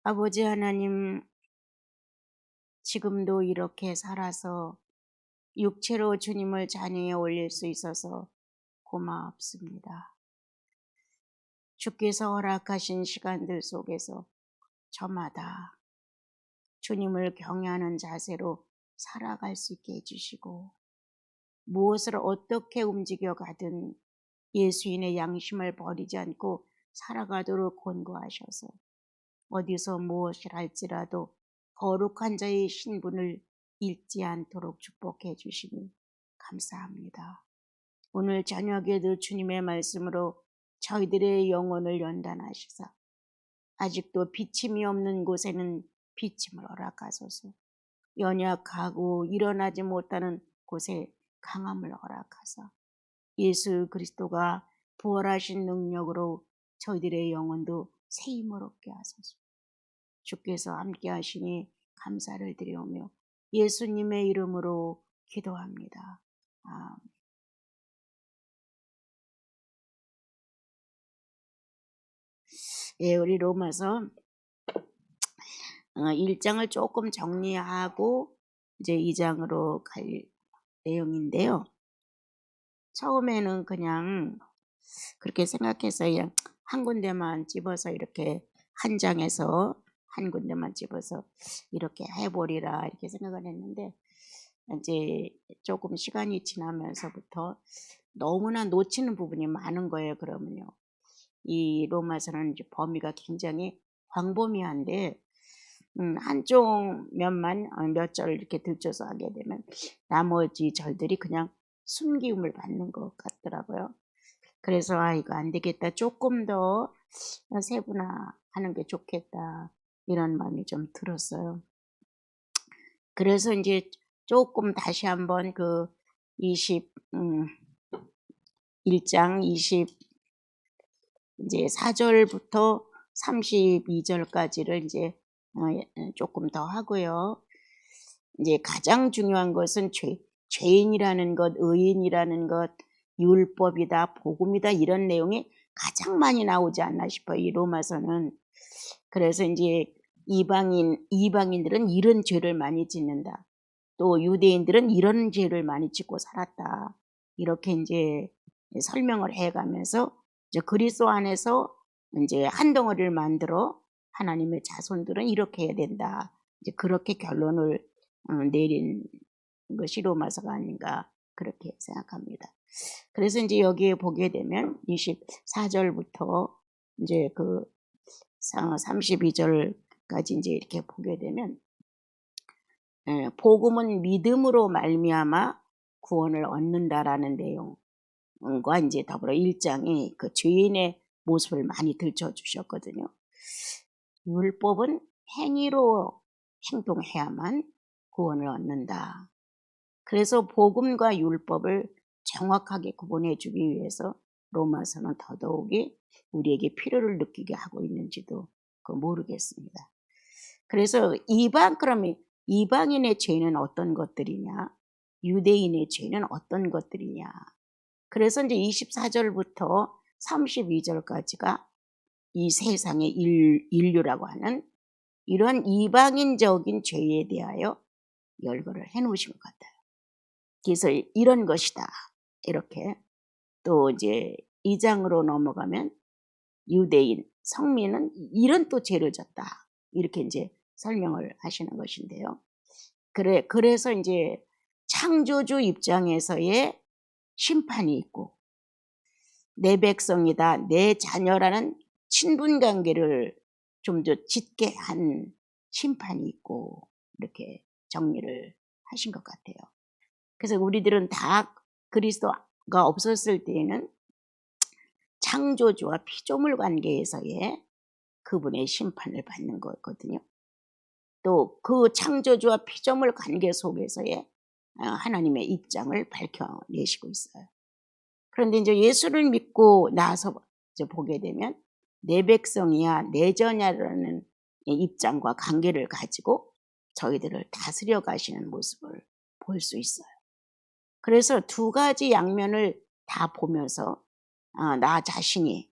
아버지 하나님, 지금도 이렇게 살아서 육체로 주님을 자녀에 올릴 수 있어서 고맙습니다. 주께서 허락하신 시간들 속에서 저마다 주님을 경외하는 자세로 살아갈 수 있게 해주시고, 무엇을 어떻게 움직여 가든 예수인의 양심을 버리지 않고 살아가도록 권고하셔서 어디서 무엇을 할지라도 거룩한 자의 신분을 잃지 않도록 축복해 주시니 감사합니다. 오늘 저녁에도 주님의 말씀으로 저희들의 영혼을 연단하시사 아직도 비침이 없는 곳에는 비침을 허락하소서, 연약하고 일어나지 못하는 곳에 강함을 허락하사 예수 그리스도가 부활하신 능력으로 저희들의 영혼도 새 힘을 얻게 하소서. 주께서 함께 하시니 감사를 드리오며 예수님의 이름으로 기도합니다. 아멘. 예, 우리 로마서 1장을 조금 정리하고 이제 2장으로 갈 내용인데요. 처음에는 그냥 그렇게 생각해서 그냥 한 군데만 집어서 이렇게 한 장에서 한 군데만 집어서 이렇게 해보리라 이렇게 생각을 했는데, 이제 조금 시간이 지나면서부터 너무나 놓치는 부분이 많은 거예요. 그러면요, 이 로마서는 이제 범위가 굉장히 광범위한데 한쪽 면만 몇 절 이렇게 들춰서 하게 되면 나머지 절들이 그냥 숨기움을 받는 것 같더라고요. 그래서 이거 안 되겠다, 조금 더 세분화하는 게 좋겠다, 이런 마음이 좀 들었어요. 그래서 이제 조금 다시 한번 그 21장 이제 4절부터 32절까지를 이제 조금 더 하고요. 이제 가장 중요한 것은 죄인이라는 것, 의인이라는 것, 율법이다, 복음이다, 이런 내용이 가장 많이 나오지 않나 싶어요, 이 로마서는. 그래서 이제 이방인들은 이런 죄를 많이 짓는다, 또 유대인들은 이런 죄를 많이 짓고 살았다, 이렇게 이제 설명을 해가면서 이제 그리스도 안에서 이제 한 덩어리를 만들어 하나님의 자손들은 이렇게 해야 된다, 이제 그렇게 결론을 내린 것이 로마서가 아닌가 그렇게 생각합니다. 그래서 이제 여기에 보게 되면 24절부터 이제 그 32절까지 이제 이렇게 보게 되면 복음은 믿음으로 말미암아 구원을 얻는다라는 내용과 이제 더불어 1장이 그 죄인의 모습을 많이 들춰주셨거든요. 율법은 행위로 행동해야만 구원을 얻는다. 그래서 복음과 율법을 정확하게 구분해 주기 위해서 로마서는 더더욱이 우리에게 필요를 느끼게 하고 있는지도 모르겠습니다. 그래서 그러면 이방인의 죄는 어떤 것들이냐, 유대인의 죄는 어떤 것들이냐. 그래서 이제 24절부터 32절까지가 이 세상의 인류라고 하는 이런 이방인적인 죄에 대하여 열거를 해놓으신 것 같아요. 그래서 이런 것이다, 이렇게. 또 이제 2장으로 넘어가면 유대인, 성민은 이런 또 죄를 졌다, 이렇게 이제 설명을 하시는 것인데요. 그래서 이제 창조주 입장에서의 심판이 있고, 내 백성이다, 내 자녀라는 친분 관계를 좀 더 짙게 한 심판이 있고, 이렇게 정리를 하신 것 같아요. 그래서 우리들은 다 그리스도가 없었을 때에는 창조주와 피조물 관계에서의 그분의 심판을 받는 거거든요. 또 그 창조주와 피조물 관계 속에서의 하나님의 입장을 밝혀내시고 있어요. 그런데 이제 예수를 믿고 나서 이제 보게 되면 내 백성이야, 내 자녀라는 입장과 관계를 가지고 저희들을 다스려 가시는 모습을 볼 수 있어요. 그래서 두 가지 양면을 다 보면서 나 자신이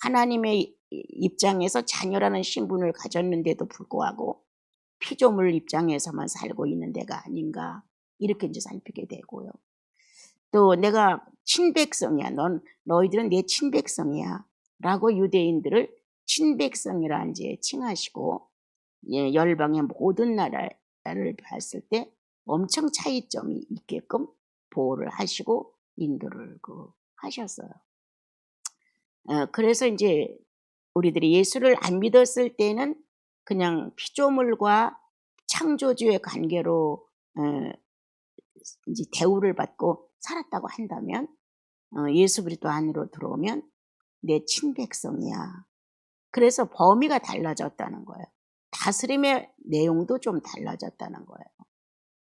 하나님의 입장에서 자녀라는 신분을 가졌는데도 불구하고 피조물 입장에서만 살고 있는 데가 아닌가 이렇게 이제 살피게 되고요. 또 내가 친백성이야. 너희들은 내 친백성이야. 라고 유대인들을 친백성이라 이제 칭하시고 열방의 모든 나라를 봤을 때 엄청 차이점이 있게끔 보호를 하시고 인도를 하셨어요. 그래서 이제 우리들이 예수를 안 믿었을 때는 그냥 피조물과 창조주의 관계로 이제 대우를 받고 살았다고 한다면 예수 그리스도 안으로 들어오면 내 친백성이야. 그래서 범위가 달라졌다는 거예요. 다스림의 내용도 좀 달라졌다는 거예요.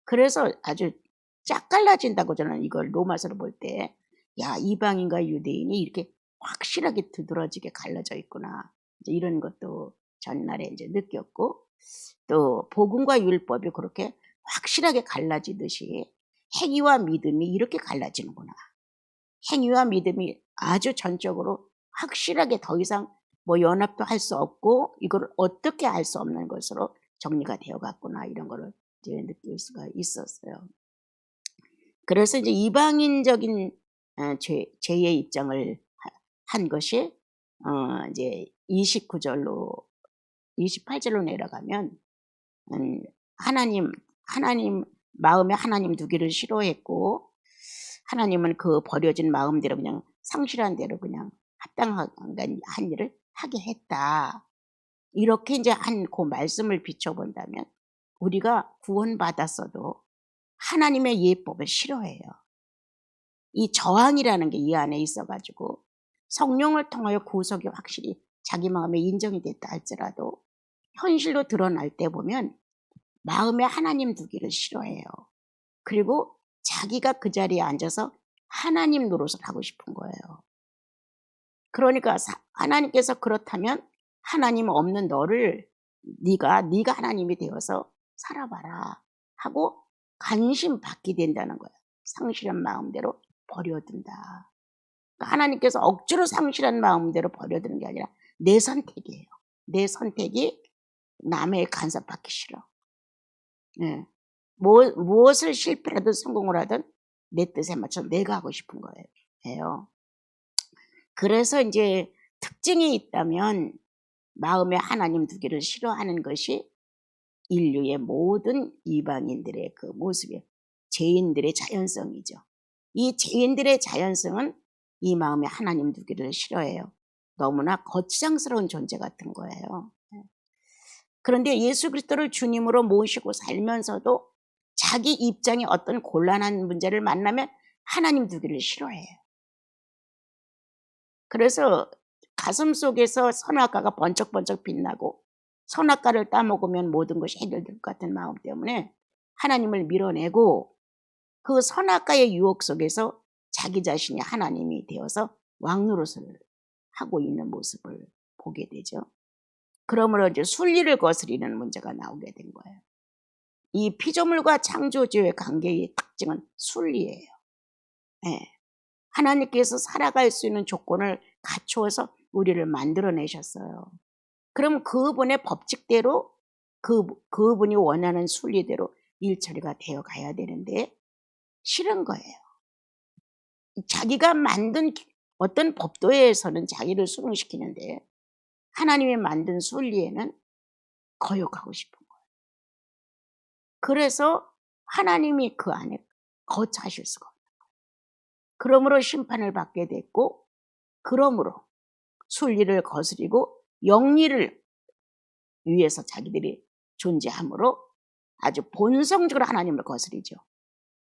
그래서 아주 쫙 갈라진다고 저는 이걸 로마서를 볼 때, 야, 이방인과 유대인이 이렇게 확실하게 두드러지게 갈라져 있구나. 이제 이런 것도 전날에 이제 느꼈고, 또 복음과 율법이 그렇게 확실하게 갈라지듯이 행위와 믿음이 이렇게 갈라지는구나. 행위와 믿음이 아주 전적으로 확실하게 더 이상 뭐 연합도 할 수 없고 이걸 어떻게 할 수 없는 것으로 정리가 되어 갔구나 이런 거를 이제 느낄 수가 있었어요. 그래서 이제 이방인적인 죄의 입장을 한 것이 이제 29절로 28절로 내려가면 하나님 마음에 하나님 두기를 싫어했고 하나님은 그 버려진 마음대로 그냥 상실한 대로 그냥 합당한 일을 하게 했다. 이렇게 이제 그 말씀을 비춰본다면 우리가 구원받았어도 하나님의 예법을 싫어해요. 이 저항이라는 게 이 안에 있어가지고 성령을 통하여 구속이 확실히 자기 마음에 인정이 됐다 할지라도 현실로 드러날 때 보면 마음에 하나님 두기를 싫어해요. 그리고 자기가 그 자리에 앉아서 하나님 노릇을 하고 싶은 거예요. 그러니까 하나님께서 그렇다면 하나님 없는 너를 네가 하나님이 되어서 살아봐라 하고 관심 받게 된다는 거예요. 상실한 마음대로 버려둔다. 그러니까 하나님께서 억지로 상실한 마음대로 버려두는 게 아니라 내 선택이에요. 내 선택이 남의 간섭받기 싫어. 네. 무엇을 실패하든 성공을 하든 내 뜻에 맞춰 내가 하고 싶은 거예요. 그래서 이제 특징이 있다면 마음에 하나님 두기를 싫어하는 것이 인류의 모든 이방인들의 그 모습이에요. 죄인들의 자연성이죠. 이 죄인들의 자연성은 이 마음에 하나님 두기를 싫어해요. 너무나 거치장스러운 존재 같은 거예요. 그런데 예수 그리스도를 주님으로 모시고 살면서도 자기 입장에 어떤 곤란한 문제를 만나면 하나님 두기를 싫어해요. 그래서 가슴 속에서 선악과가 번쩍번쩍 빛나고 선악과를 따먹으면 모든 것이 해결될 것 같은 마음 때문에 하나님을 밀어내고 그 선악과의 유혹 속에서 자기 자신이 하나님이 되어서 왕노릇을 하고 있는 모습을 보게 되죠. 그러므로 이제 순리를 거스리는 문제가 나오게 된 거예요. 이 피조물과 창조주의 관계의 특징은 순리예요. 네. 하나님께서 살아갈 수 있는 조건을 갖추어서 우리를 만들어내셨어요. 그럼 그분의 법칙대로 그분이 원하는 순리대로 일처리가 되어 가야 되는데 싫은 거예요. 자기가 만든 어떤 법도에서는 자기를 수긍시키는데 하나님이 만든 순리에는 거역하고 싶은 거예요. 그래서 하나님이 그 안에 거처하실 수가 없는 거예요. 그러므로 심판을 받게 됐고 그러므로 순리를 거스리고 영리를 위해서 자기들이 존재함으로 아주 본성적으로 하나님을 거스리죠.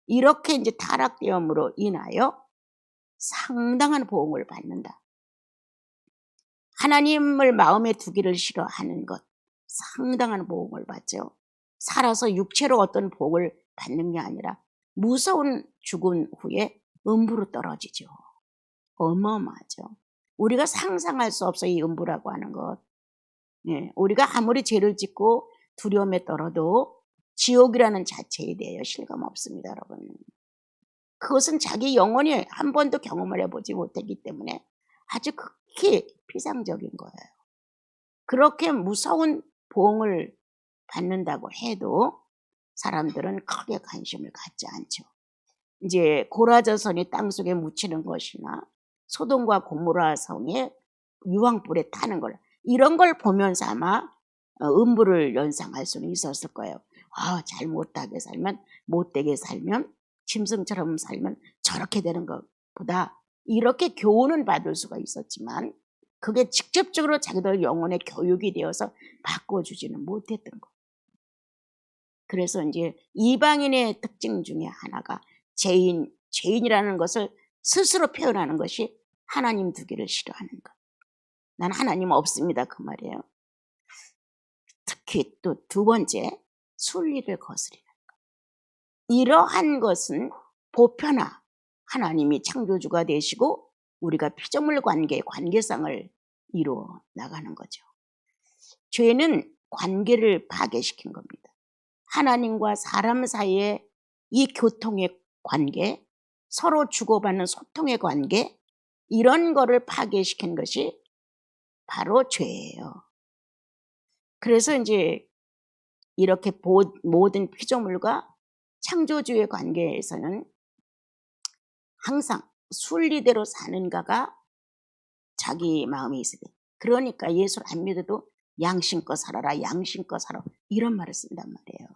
이렇게 이제 타락되음으로 인하여 상당한 보응을 받는다. 하나님을 마음에 두기를 싫어하는 것 상당한 보응을 받죠. 살아서 육체로 어떤 복을 받는 게 아니라 무서운 죽은 후에 음부로 떨어지죠. 어마어마하죠. 우리가 상상할 수 없어요. 이 음부라고 하는 것. 네, 우리가 아무리 죄를 짓고 두려움에 떨어도 지옥이라는 자체에 대하여 실감 없습니다, 여러분. 그것은 자기 영혼이 한 번도 경험을 해보지 못했기 때문에 아주 극히 피상적인 거예요. 그렇게 무서운 보응을 받는다고 해도 사람들은 크게 관심을 갖지 않죠. 이제 고라자손이 땅속에 묻히는 것이나 소돔과 고모라 성에 유황불에 타는 걸, 이런 걸 보면서 아마 음부를 연상할 수는 있었을 거예요. 잘못하게 살면, 못되게 살면, 짐승처럼 살면 저렇게 되는 것보다 이렇게 교훈은 받을 수가 있었지만 그게 직접적으로 자기들 영혼의 교육이 되어서 바꿔주지는 못했던 거. 그래서 이제 이방인의 특징 중에 하나가 죄인이라는 것을 스스로 표현하는 것이 하나님 두기를 싫어하는 것. 난 하나님 없습니다, 그 말이에요. 특히 또 두 번째, 순리를 거스리는 것. 이러한 것은 보편화, 하나님이 창조주가 되시고 우리가 피조물 관계상을 이루어 나가는 거죠. 죄는 관계를 파괴시킨 겁니다. 하나님과 사람 사이의 이 교통의 관계, 서로 주고받는 소통의 관계, 이런 거를 파괴시킨 것이 바로 죄예요. 그래서 이제 이렇게 모든 피조물과 창조주의 관계에서는 항상 순리대로 사는가가 자기 마음에 있어야 돼. 그러니까 예수를 안 믿어도 양심껏 살아라, 양심껏 살아, 이런 말을 쓴단 말이에요.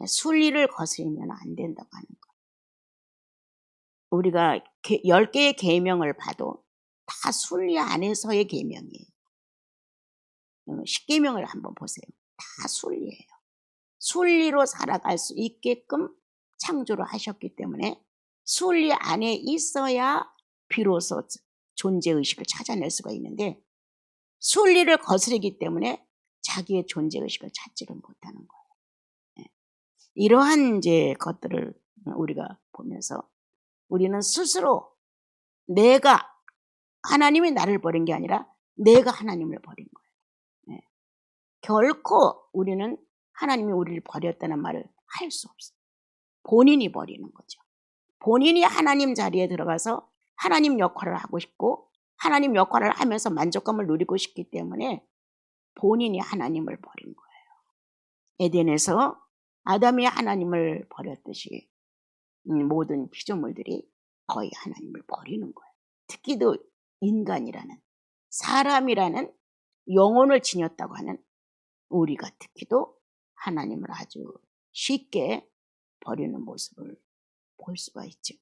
순리를 거스리면 안 된다고 하는 거. 우리가 10개의 계명을 봐도 다 순리 안에서의 계명이에요. 10계명을 한번 보세요. 다 순리예요. 순리로 살아갈 수 있게끔 창조를 하셨기 때문에 순리 안에 있어야 비로소 존재의식을 찾아낼 수가 있는데, 순리를 거스르기 때문에 자기의 존재의식을 찾지를 못하는 거예요. 이러한 이제 것들을 우리가 보면서 우리는 스스로 내가, 하나님이 나를 버린 게 아니라 내가 하나님을 버린 거예요. 결코 우리는 하나님이 우리를 버렸다는 말을 할 수 없어요. 본인이 버리는 거죠. 본인이 하나님 자리에 들어가서 하나님 역할을 하고 싶고 하나님 역할을 하면서 만족감을 누리고 싶기 때문에 본인이 하나님을 버린 거예요. 에덴에서 아담이 하나님을 버렸듯이 모든 피조물들이 거의 하나님을 버리는 거예요. 특히도 인간이라는, 사람이라는 영혼을 지녔다고 하는 우리가 특히도 하나님을 아주 쉽게 버리는 모습을 볼 수가 있죠.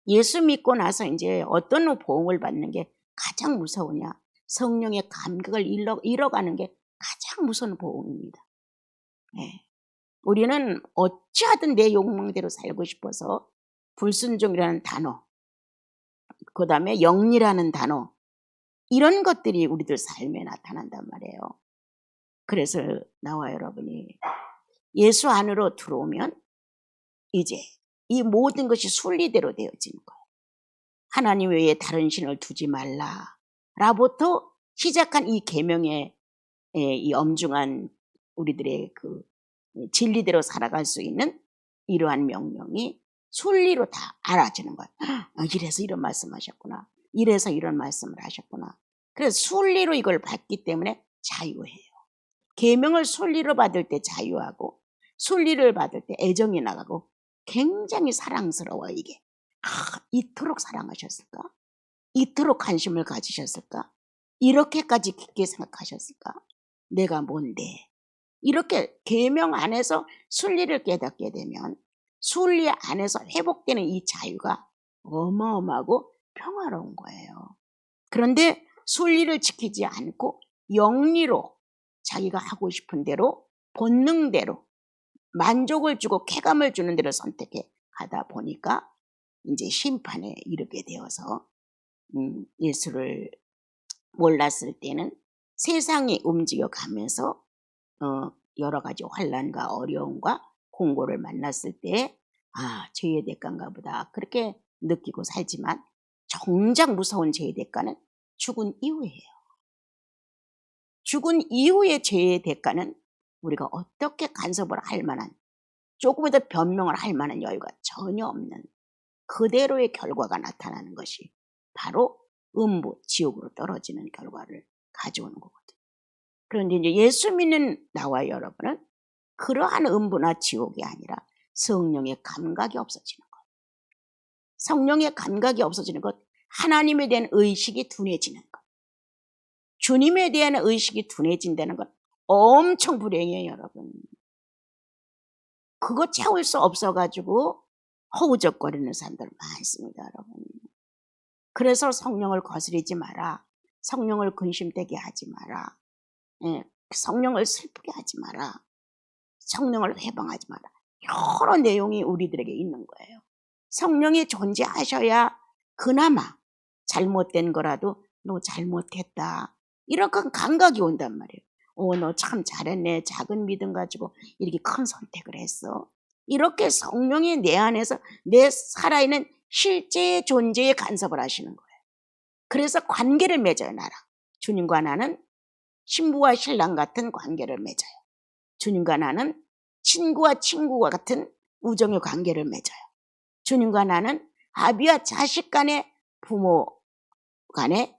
예수 믿고 나서 이제 어떤 보응을 받는 게 가장 무서우냐? 성령의 감격을 잃어가는 게 가장 무서운 보응입니다. 우리는 어찌하든 내 욕망대로 살고 싶어서 불순종이라는 단어, 그 다음에 영리라는 단어, 이런 것들이 우리들 삶에 나타난단 말이에요. 그래서 나와 여러분이 예수 안으로 들어오면 이제 이 모든 것이 순리대로 되어지는 거예요. 하나님 외에 다른 신을 두지 말라라부터 시작한 이 계명의 이 엄중한 우리들의 그 진리대로 살아갈 수 있는 이러한 명령이 순리로 다 알아지는 거예요. 이래서 이런 말씀하셨구나. 이래서 이런 말씀을 하셨구나. 그래서 순리로 이걸 받기 때문에 자유해요. 계명을 순리로 받을 때 자유하고 순리를 받을 때 애정이 나가고 굉장히 사랑스러워요. 이게 이토록 사랑하셨을까? 이토록 관심을 가지셨을까? 이렇게까지 깊게 생각하셨을까? 내가 뭔데? 이렇게 계명 안에서 순리를 깨닫게 되면 순리 안에서 회복되는 이 자유가 어마어마하고 평화로운 거예요. 그런데 순리를 지키지 않고 영리로 자기가 하고 싶은 대로 본능대로 만족을 주고 쾌감을 주는 대로 선택해 가다 보니까 이제 심판에 이르게 되어서 예수를 몰랐을 때는 세상이 움직여 가면서 여러 가지 환난과 어려움과 공고를 만났을 때 죄의 대가인가 보다 그렇게 느끼고 살지만 정작 무서운 죄의 대가는 죽은 이후예요. 죽은 이후의 죄의 대가는 우리가 어떻게 간섭을 할 만한, 조금이라도 변명을 할 만한 여유가 전혀 없는 그대로의 결과가 나타나는 것이 바로 음부, 지옥으로 떨어지는 결과를 가져오는 거거든요. 그런데 이제 예수 믿는 나와 여러분은 그러한 음부나 지옥이 아니라 성령의 감각이 없어지는 것. 성령의 감각이 없어지는 것, 하나님에 대한 의식이 둔해지는 것. 주님에 대한 의식이 둔해진다는 건 엄청 불행해요, 여러분. 그거 채울 수 없어가지고 허우적거리는 사람들 많습니다, 여러분. 그래서 성령을 거스리지 마라. 성령을 근심되게 하지 마라. 예, 성령을 슬프게 하지 마라. 성령을 회방하지 마라. 여러 내용이 우리들에게 있는 거예요. 성령이 존재하셔야 그나마 잘못된 거라도 너 잘못했다, 이런 큰 감각이 온단 말이에요. 너 참 잘했네. 작은 믿음 가지고 이렇게 큰 선택을 했어. 이렇게 성령이 내 안에서 내 살아있는 실제 존재에 간섭을 하시는 거예요. 그래서 관계를 맺어요. 나랑 주님과 나는 신부와 신랑 같은 관계를 맺어요. 주님과 나는 친구와 친구와 같은 우정의 관계를 맺어요. 주님과 나는 아비와 자식 간의, 부모 간의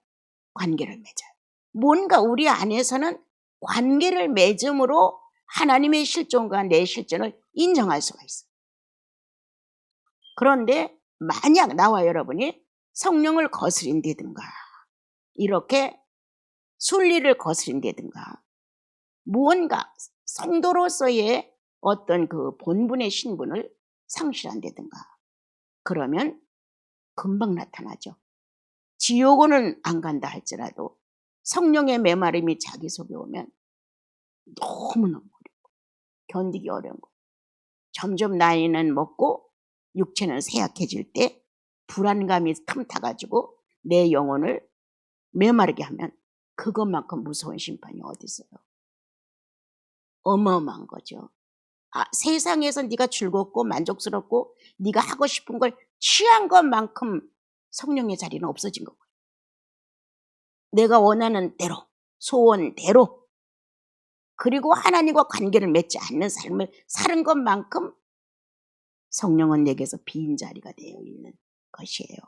관계를 맺어요. 뭔가 우리 안에서는 관계를 맺음으로 하나님의 실존과 내 실존을 인정할 수가 있어요. 그런데 만약 나와 여러분이 성령을 거스린다든가, 이렇게 순리를 거스린다든가, 무언가 성도로서의 어떤 그 본분의 신분을 상실한다든가, 그러면 금방 나타나죠. 지옥은 안 간다 할지라도 성령의 메마름이 자기 속에 오면 너무너무 어렵고 견디기 어려운 거. 점점 나이는 먹고 육체는 쇠약해질 때 불안감이 틈타가지고 내 영혼을 메마르게 하면 그것만큼 무서운 심판이 어디 있어요. 어마어마한 거죠. 세상에서 네가 즐겁고 만족스럽고 네가 하고 싶은 걸 취한 것만큼 성령의 자리는 없어진 거고요. 내가 원하는 대로, 소원대로, 그리고 하나님과 관계를 맺지 않는 삶을 사는 것만큼 성령은 내게서 빈 자리가 되어 있는 것이에요.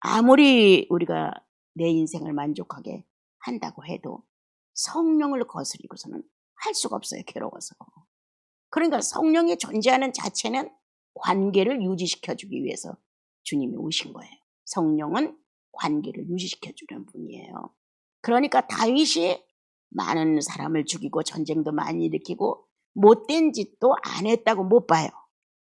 아무리 우리가 내 인생을 만족하게 한다고 해도 성령을 거스리고서는 할 수가 없어요. 괴로워서. 그러니까 성령이 존재하는 자체는 관계를 유지시켜주기 위해서 주님이 오신 거예요. 성령은 관계를 유지시켜주는 분이에요. 그러니까 다윗이 많은 사람을 죽이고 전쟁도 많이 일으키고 못된 짓도 안 했다고 못 봐요.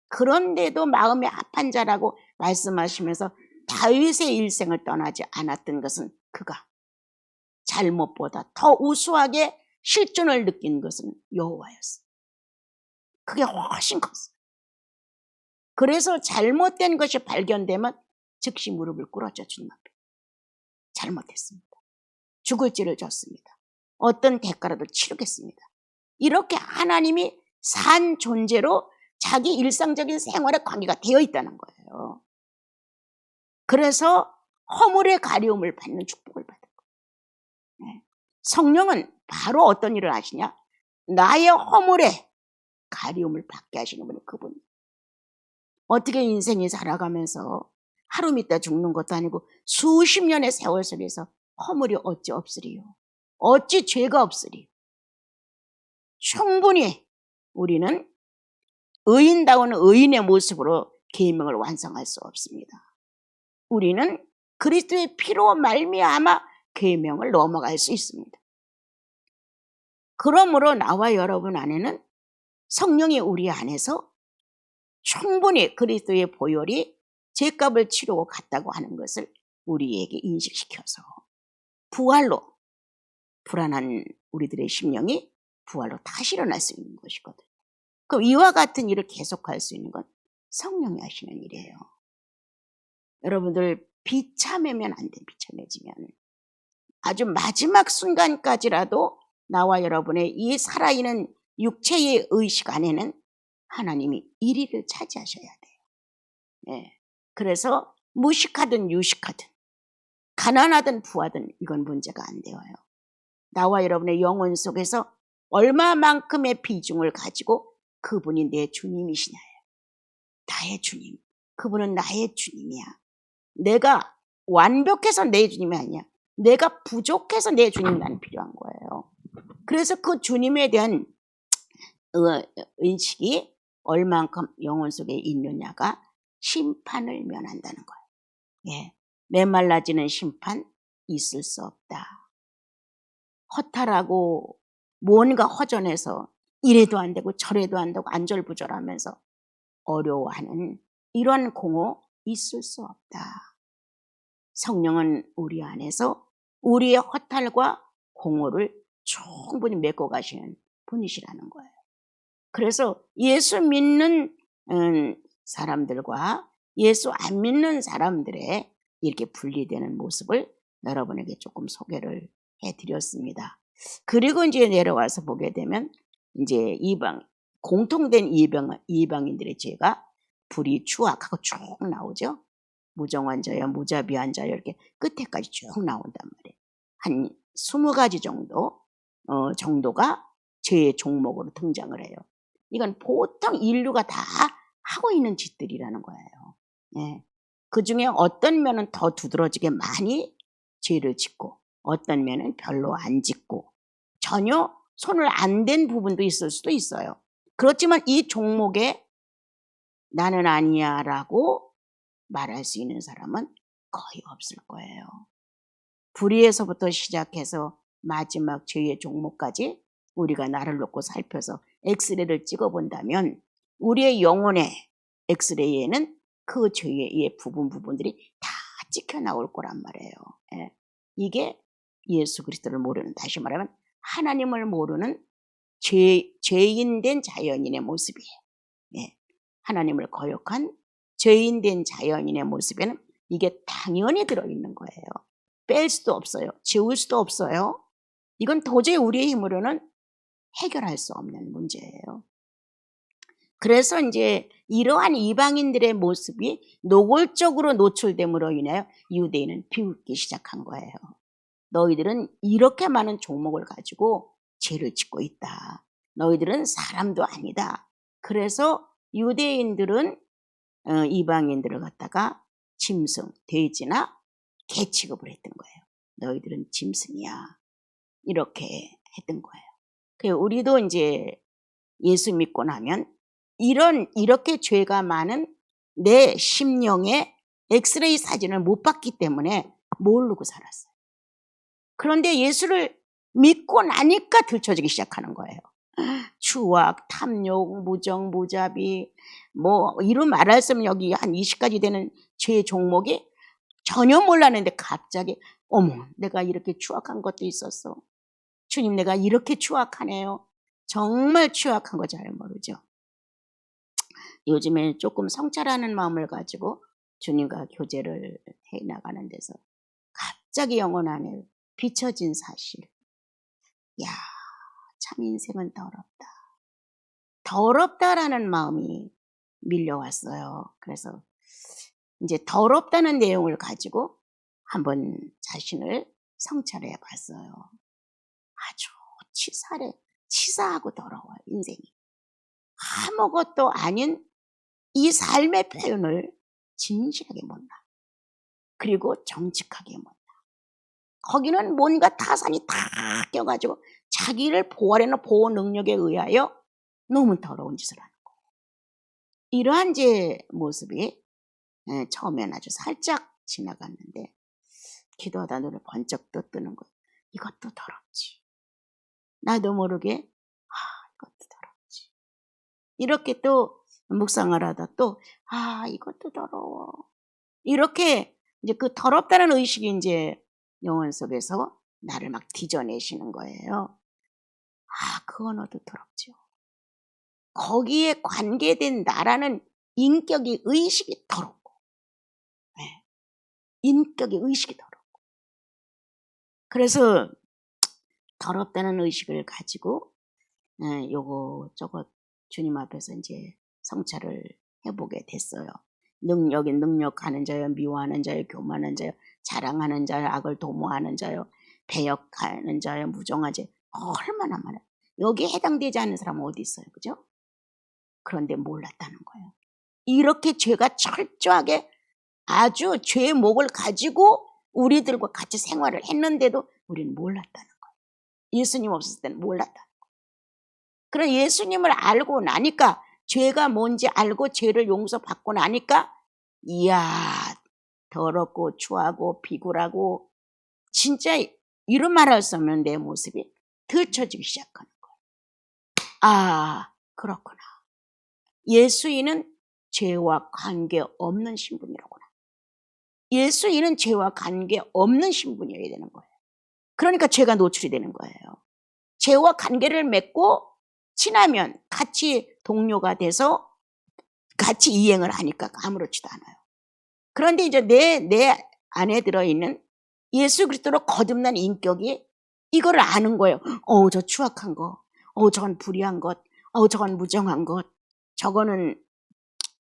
그런데도 마음이 합한 자라고 말씀하시면서 다윗의 일생을 떠나지 않았던 것은 그가 잘못보다 더 우수하게 실존을 느낀 것은 여호와였어요. 그게 훨씬 컸어요. 그래서 잘못된 것이 발견되면 즉시 무릎을 꿇었죠. 주님 앞에. 잘못했습니다. 죽을지를 졌습니다. 어떤 대가라도 치르겠습니다. 이렇게 하나님이 산 존재로 자기 일상적인 생활의 관계가 되어 있다는 거예요. 그래서 허물의 가려움을 받는 축복을 받은 거예요. 성령은 바로 어떤 일을 하시냐? 나의 허물의 가려움을 받게 하시는 분이 그분. 어떻게 인생이 살아가면서 하루 있다 죽는 것도 아니고 수십 년의 세월 속에서 허물이 어찌 없으리요? 어찌 죄가 없으리요? 충분히 우리는 의인다운 의인의 모습으로 계명을 완성할 수 없습니다. 우리는 그리스도의 피로 말미암아 계명을 넘어갈 수 있습니다. 그러므로 나와 여러분 안에는 성령이 우리 안에서 충분히 그리스도의 보혈이 죄값을 치르고 갔다고 하는 것을 우리에게 인식시켜서 부활로 불안한 우리들의 심령이 부활로 다시 일어날 수 있는 것이거든요. 그럼 이와 같은 일을 계속할 수 있는 건 성령이 하시는 일이에요. 여러분들 비참하면 안 돼. 비참해지면 아주 마지막 순간까지라도 나와 여러분의 이 살아있는 육체의 의식 안에는 하나님이 1위를 차지하셔야 돼요. 예. 그래서 무식하든 유식하든 가난하든 부하든 이건 문제가 안 되어요. 나와 여러분의 영혼 속에서 얼마만큼의 비중을 가지고 그분이 내 주님이시냐예요. 나의 주님. 그분은 나의 주님이야. 내가 완벽해서 내 주님이 아니야. 내가 부족해서 내 주님 나는 필요한 거예요. 그래서 그 주님에 대한 인식이 얼만큼 영혼 속에 있느냐가 심판을 면한다는 거예요. 예. 메말라지는 심판 있을 수 없다. 허탈하고 뭔가 허전해서 이래도 안 되고 저래도 안 되고 안절부절하면서 어려워하는 이런 공허 있을 수 없다. 성령은 우리 안에서 우리의 허탈과 공허를 충분히 메꿔 가시는 분이시라는 거예요. 그래서 예수 믿는 사람들과 예수 안 믿는 사람들의 이렇게 분리되는 모습을 여러분에게 조금 소개를 해드렸습니다. 그리고 이제 내려와서 보게 되면 이제 공통된 이방인들의 죄가 불의, 추악하고 쭉 나오죠. 무정한 자여, 무자비한 자여 이렇게 끝에까지 쭉 나온단 말이에요. 한 20가지 정도가 죄의 종목으로 등장을 해요. 이건 보통 인류가 다 하고 있는 짓들이라는 거예요. 예. 그 중에 어떤 면은 더 두드러지게 많이 죄를 짓고 어떤 면은 별로 안 짓고 전혀 손을 안 댄 부분도 있을 수도 있어요. 그렇지만 이 종목에 나는 아니야 라고 말할 수 있는 사람은 거의 없을 거예요. 불의에서부터 시작해서 마지막 죄의 종목까지 우리가 나를 놓고 살펴서 엑스레이를 찍어본다면 우리의 영혼의 엑스레이에는 그 죄의 부분들이 다 찍혀 나올 거란 말이에요. 예. 이게 예수 그리스도를 모르는, 다시 말하면 하나님을 모르는 죄인된 자연인의 모습이에요. 예. 하나님을 거역한 죄인된 자연인의 모습에는 이게 당연히 들어있는 거예요. 뺄 수도 없어요. 지울 수도 없어요. 이건 도저히 우리의 힘으로는 해결할 수 없는 문제예요. 그래서 이제 이러한 이방인들의 모습이 노골적으로 노출됨으로 인하여 유대인은 비웃기 시작한 거예요. 너희들은 이렇게 많은 종목을 가지고 죄를 짓고 있다. 너희들은 사람도 아니다. 그래서 유대인들은 이방인들을 갖다가 짐승, 돼지나 개 취급을 했던 거예요. 너희들은 짐승이야. 이렇게 했던 거예요. 그래서 우리도 이제 예수 믿고 나면 이렇게 죄가 많은 내 심령의 엑스레이 사진을 못 봤기 때문에 모르고 살았어요. 그런데 예수를 믿고 나니까 들춰지기 시작하는 거예요. 추악, 탐욕, 무정, 무자비, 뭐 이루 말할 수 없는 여기 한 20가지 되는 죄 종목이 전혀 몰랐는데 갑자기 어머, 내가 이렇게 추악한 것도 있었어. 주님, 내가 이렇게 추악하네요. 정말 추악한 거 잘 모르죠. 요즘에 조금 성찰하는 마음을 가지고 주님과 교제를 해나가는 데서 갑자기 영혼 안에 비춰진 사실. 야, 참 인생은 더럽다. 더럽다라는 마음이 밀려왔어요. 그래서 이제 더럽다는 내용을 가지고 한번 자신을 성찰해 봤어요. 아주 치사하고 더러워요, 인생이. 아무것도 아닌 이 삶의 표현을 진실하게 못나. 그리고 정직하게 못나. 거기는 뭔가 타산이 다 껴가지고 자기를 보호하려는 보호 능력에 의하여 너무 더러운 짓을 하는 거예요. 이러한 제 모습이 처음엔 아주 살짝 지나갔는데 기도하다 눈을 번쩍 뜨는 거예요. 이것도 더럽지. 나도 모르게 이것도 더럽지. 이렇게 또 묵상을 하다 또 이것도 더러워. 이렇게 이제 그 더럽다는 의식이 이제 영혼 속에서 나를 막 뒤져내시는 거예요. 그 언어도 더럽죠. 거기에 관계된 나라는 인격의 의식이 더럽고, 인격의 의식이 더럽고. 그래서 더럽다는 의식을 가지고 요거 저거 주님 앞에서 이제 성찰을 해보게 됐어요. 여기 능력하는 자여, 미워하는 자여, 교만한 자여, 자랑하는 자여, 악을 도모하는 자여, 배역하는 자여, 무정한 자여, 얼마나 많아요. 여기에 해당되지 않는 사람은 어디 있어요, 그죠? 그런데 몰랐다는 거예요. 이렇게 죄가 철저하게 아주 죄의 목을 가지고 우리들과 같이 생활을 했는데도 우리는 몰랐다는 거예요. 예수님 없었을 때는 몰랐다는 거예요. 그럼 예수님을 알고 나니까, 죄가 뭔지 알고 죄를 용서받고 나니까, 이야, 더럽고 추하고 비굴하고 진짜 이런 말할 수 없는 내 모습이 들춰지기 시작하는 거예요. 아, 그렇구나. 예수인은 죄와 관계없는 신분이라구나. 예수인은 죄와 관계없는 신분이어야 되는 거예요. 그러니까 죄가 노출이 되는 거예요. 죄와 관계를 맺고 친하면 같이 동료가 돼서 같이 이행을 하니까 아무렇지도 않아요. 그런데 이제 내 안에 들어있는 예수 그리스도로 거듭난 인격이 이거를 아는 거예요. 저 추악한 거, 저건 불의한 것, 저건 무정한 것, 저거는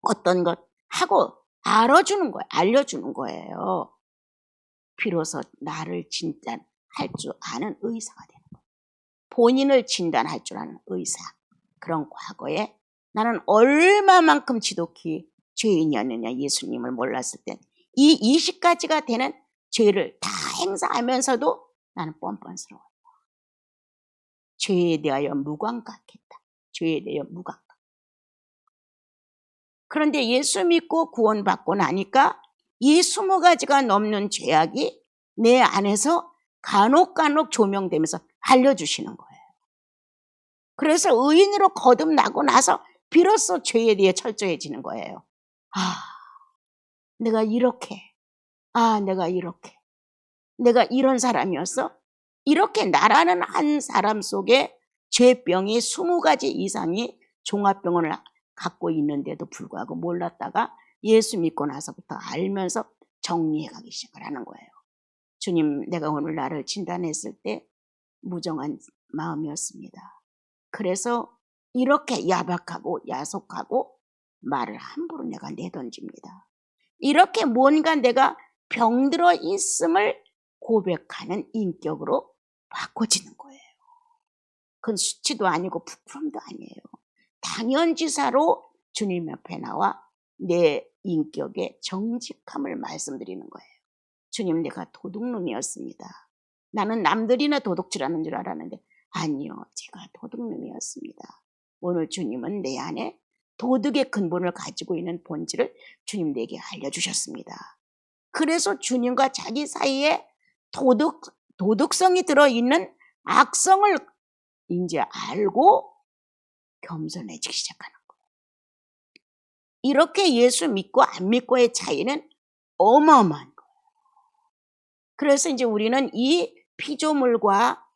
어떤 것 하고 알아주는 거예요. 알려주는 거예요. 비로소 나를 진단할 줄 아는 의사가 되는 거예요. 본인을 진단할 줄 아는 의사. 그런 과거에 나는 얼마만큼 지독히 죄인이었느냐, 예수님을 몰랐을 땐. 이 20가지가 되는 죄를 다 행사하면서도 나는 뻔뻔스러워요. 죄에 대하여 무감각했다. 죄에 대하여 무감각. 그런데 예수 믿고 구원받고 나니까 이 20가지가 넘는 죄악이 내 안에서 간혹 조명되면서 알려주시는 거예요. 그래서 의인으로 거듭나고 나서 비로소 죄에 대해 철저해지는 거예요. 내가 이렇게, 내가 이런 사람이었어? 이렇게 나라는 한 사람 속에 죄병이 20가지 이상이 종합병원을 갖고 있는데도 불구하고 몰랐다가 예수 믿고 나서부터 알면서 정리해가기 시작을 하는 거예요. 주님, 내가 오늘 나를 진단했을 때 무정한 마음이었습니다. 그래서 이렇게 야박하고 야속하고 말을 함부로 내가 내던집니다. 이렇게 뭔가 내가 병들어 있음을 고백하는 인격으로 바꿔지는 거예요. 그건 수치도 아니고 부끄럼도 아니에요. 당연지사로 주님 앞에 나와 내 인격의 정직함을 말씀드리는 거예요. 주님, 내가 도둑놈이었습니다. 나는 남들이나 도둑질하는 줄 알았는데 아니요, 제가 도둑놈이었습니다. 오늘 주님은 내 안에 도덕의 근본을 가지고 있는 본질을 주님 내게 알려주셨습니다. 그래서 주님과 자기 사이에 도덕성이 들어있는 악성을 이제 알고 겸손해지기 시작하는 거예요. 이렇게 예수 믿고 안 믿고의 차이는 어마어마한 거예요. 그래서 이제 우리는 이 피조물과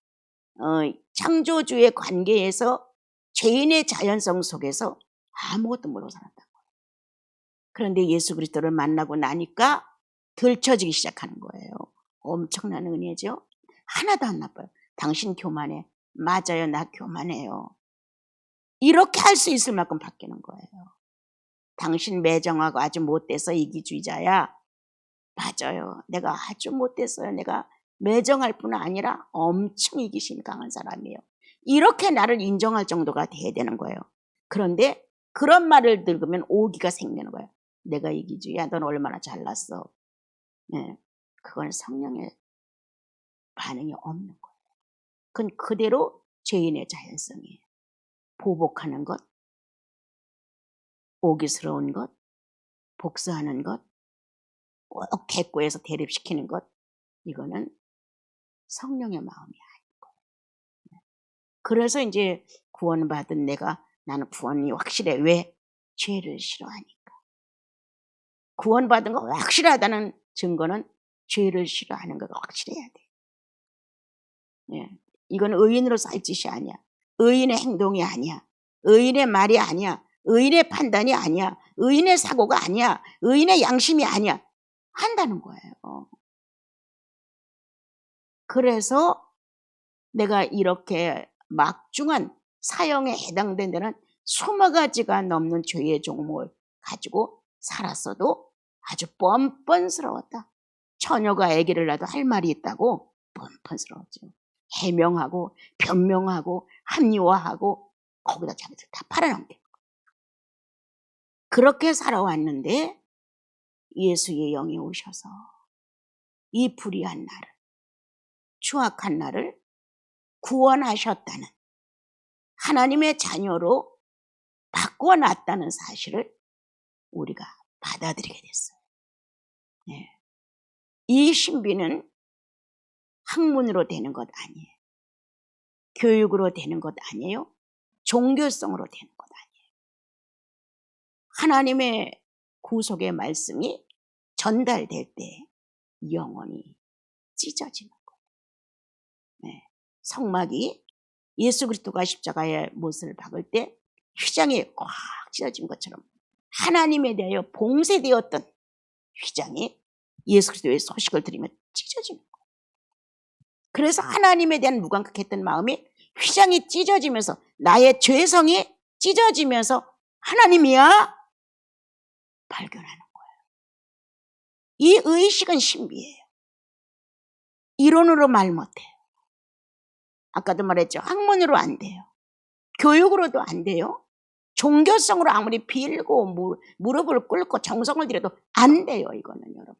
창조주의 관계에서 죄인의 자연성 속에서 아무것도 모르고 살았다는 거예요. 그런데 예수 그리스도를 만나고 나니까 들춰지기 시작하는 거예요. 엄청난 은혜죠. 하나도 안 나빠요. 당신 교만해. 맞아요, 나 교만해요. 이렇게 할 수 있을 만큼 바뀌는 거예요. 당신 매정하고 아주 못돼서 이기주의자야. 맞아요, 내가 아주 못됐어요. 내가 매정할 뿐 아니라 엄청 이기심이 강한 사람이에요. 이렇게 나를 인정할 정도가 돼야 되는 거예요. 그런데 그런 말을 들으면 오기가 생기는 거예요. 내가 이기주의야. 넌 얼마나 잘났어. 네, 그건 성령의 반응이 없는 거예요. 그건 그대로 죄인의 자연성이에요. 보복하는 것, 오기스러운 것, 복수하는 것, 꼭 대꾸해서 대립시키는 것, 이거는 성령의 마음이 아닌 거예요. 그래서 이제 구원받은 나는 구원이 확실해. 왜? 죄를 싫어하니까. 구원받은 거 확실하다는 증거는 죄를 싫어하는 거가 확실해야 돼. 예. 이건 의인으로서 할 짓이 아니야. 의인의 행동이 아니야. 의인의 말이 아니야. 의인의 판단이 아니야. 의인의 사고가 아니야. 의인의 양심이 아니야. 한다는 거예요. 그래서 내가 이렇게 막중한 사형에 해당된 데는 20가지가 넘는 죄의 종목을 가지고 살았어도 아주 뻔뻔스러웠다. 처녀가 아기를 낳아도 할 말이 있다고 뻔뻔스러웠죠. 해명하고 변명하고 합리화하고 거기다 자기들 다 팔아넘겨. 그렇게 살아왔는데 예수의 영이 오셔서 이 불의한 나를, 추악한 나를 구원하셨다는, 하나님의 자녀로 바꿔놨다는 사실을 우리가 받아들이게 됐어요. 네. 이 신비는 학문으로 되는 것 아니에요. 교육으로 되는 것 아니에요. 종교성으로 되는 것 아니에요. 하나님의 구속의 말씀이 전달될 때 영혼이 찢어지는 거예요. 네. 성막이 예수 그리스도가 십자가의 못을 박을 때 휘장이 꽉 찢어진 것처럼 하나님에 대하여 봉쇄되었던 휘장이 예수 그리스도의 소식을 들으면 찢어지는 거예요. 그래서 하나님에 대한 무감각했던 마음이 휘장이 찢어지면서, 나의 죄성이 찢어지면서 하나님이야 발견하는 거예요. 이 의식은 신비예요. 이론으로 말 못해요. 아까도 말했죠. 학문으로 안 돼요. 교육으로도 안 돼요. 종교성으로 아무리 빌고 무릎을 꿇고 정성을 들여도 안 돼요. 이거는 여러분.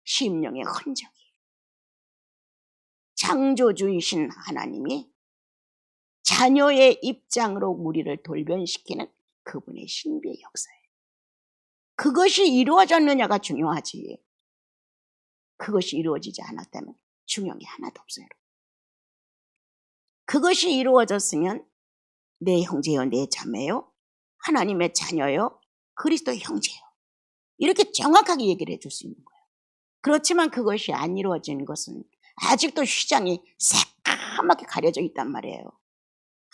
심령의 흔적이. 창조주이신 하나님이 자녀의 입장으로 우리를 돌변시키는 그분의 신비의 역사예요. 그것이 이루어졌느냐가 중요하지. 그것이 이루어지지 않았다면 중요한 게 하나도 없어요. 그것이 이루어졌으면 내 형제요, 내 자매요, 하나님의 자녀요, 그리스도의 형제요, 이렇게 정확하게 얘기를 해줄 수 있는 거예요. 그렇지만 그것이 안 이루어지는 것은 아직도 휘장이 새까맣게 가려져 있단 말이에요.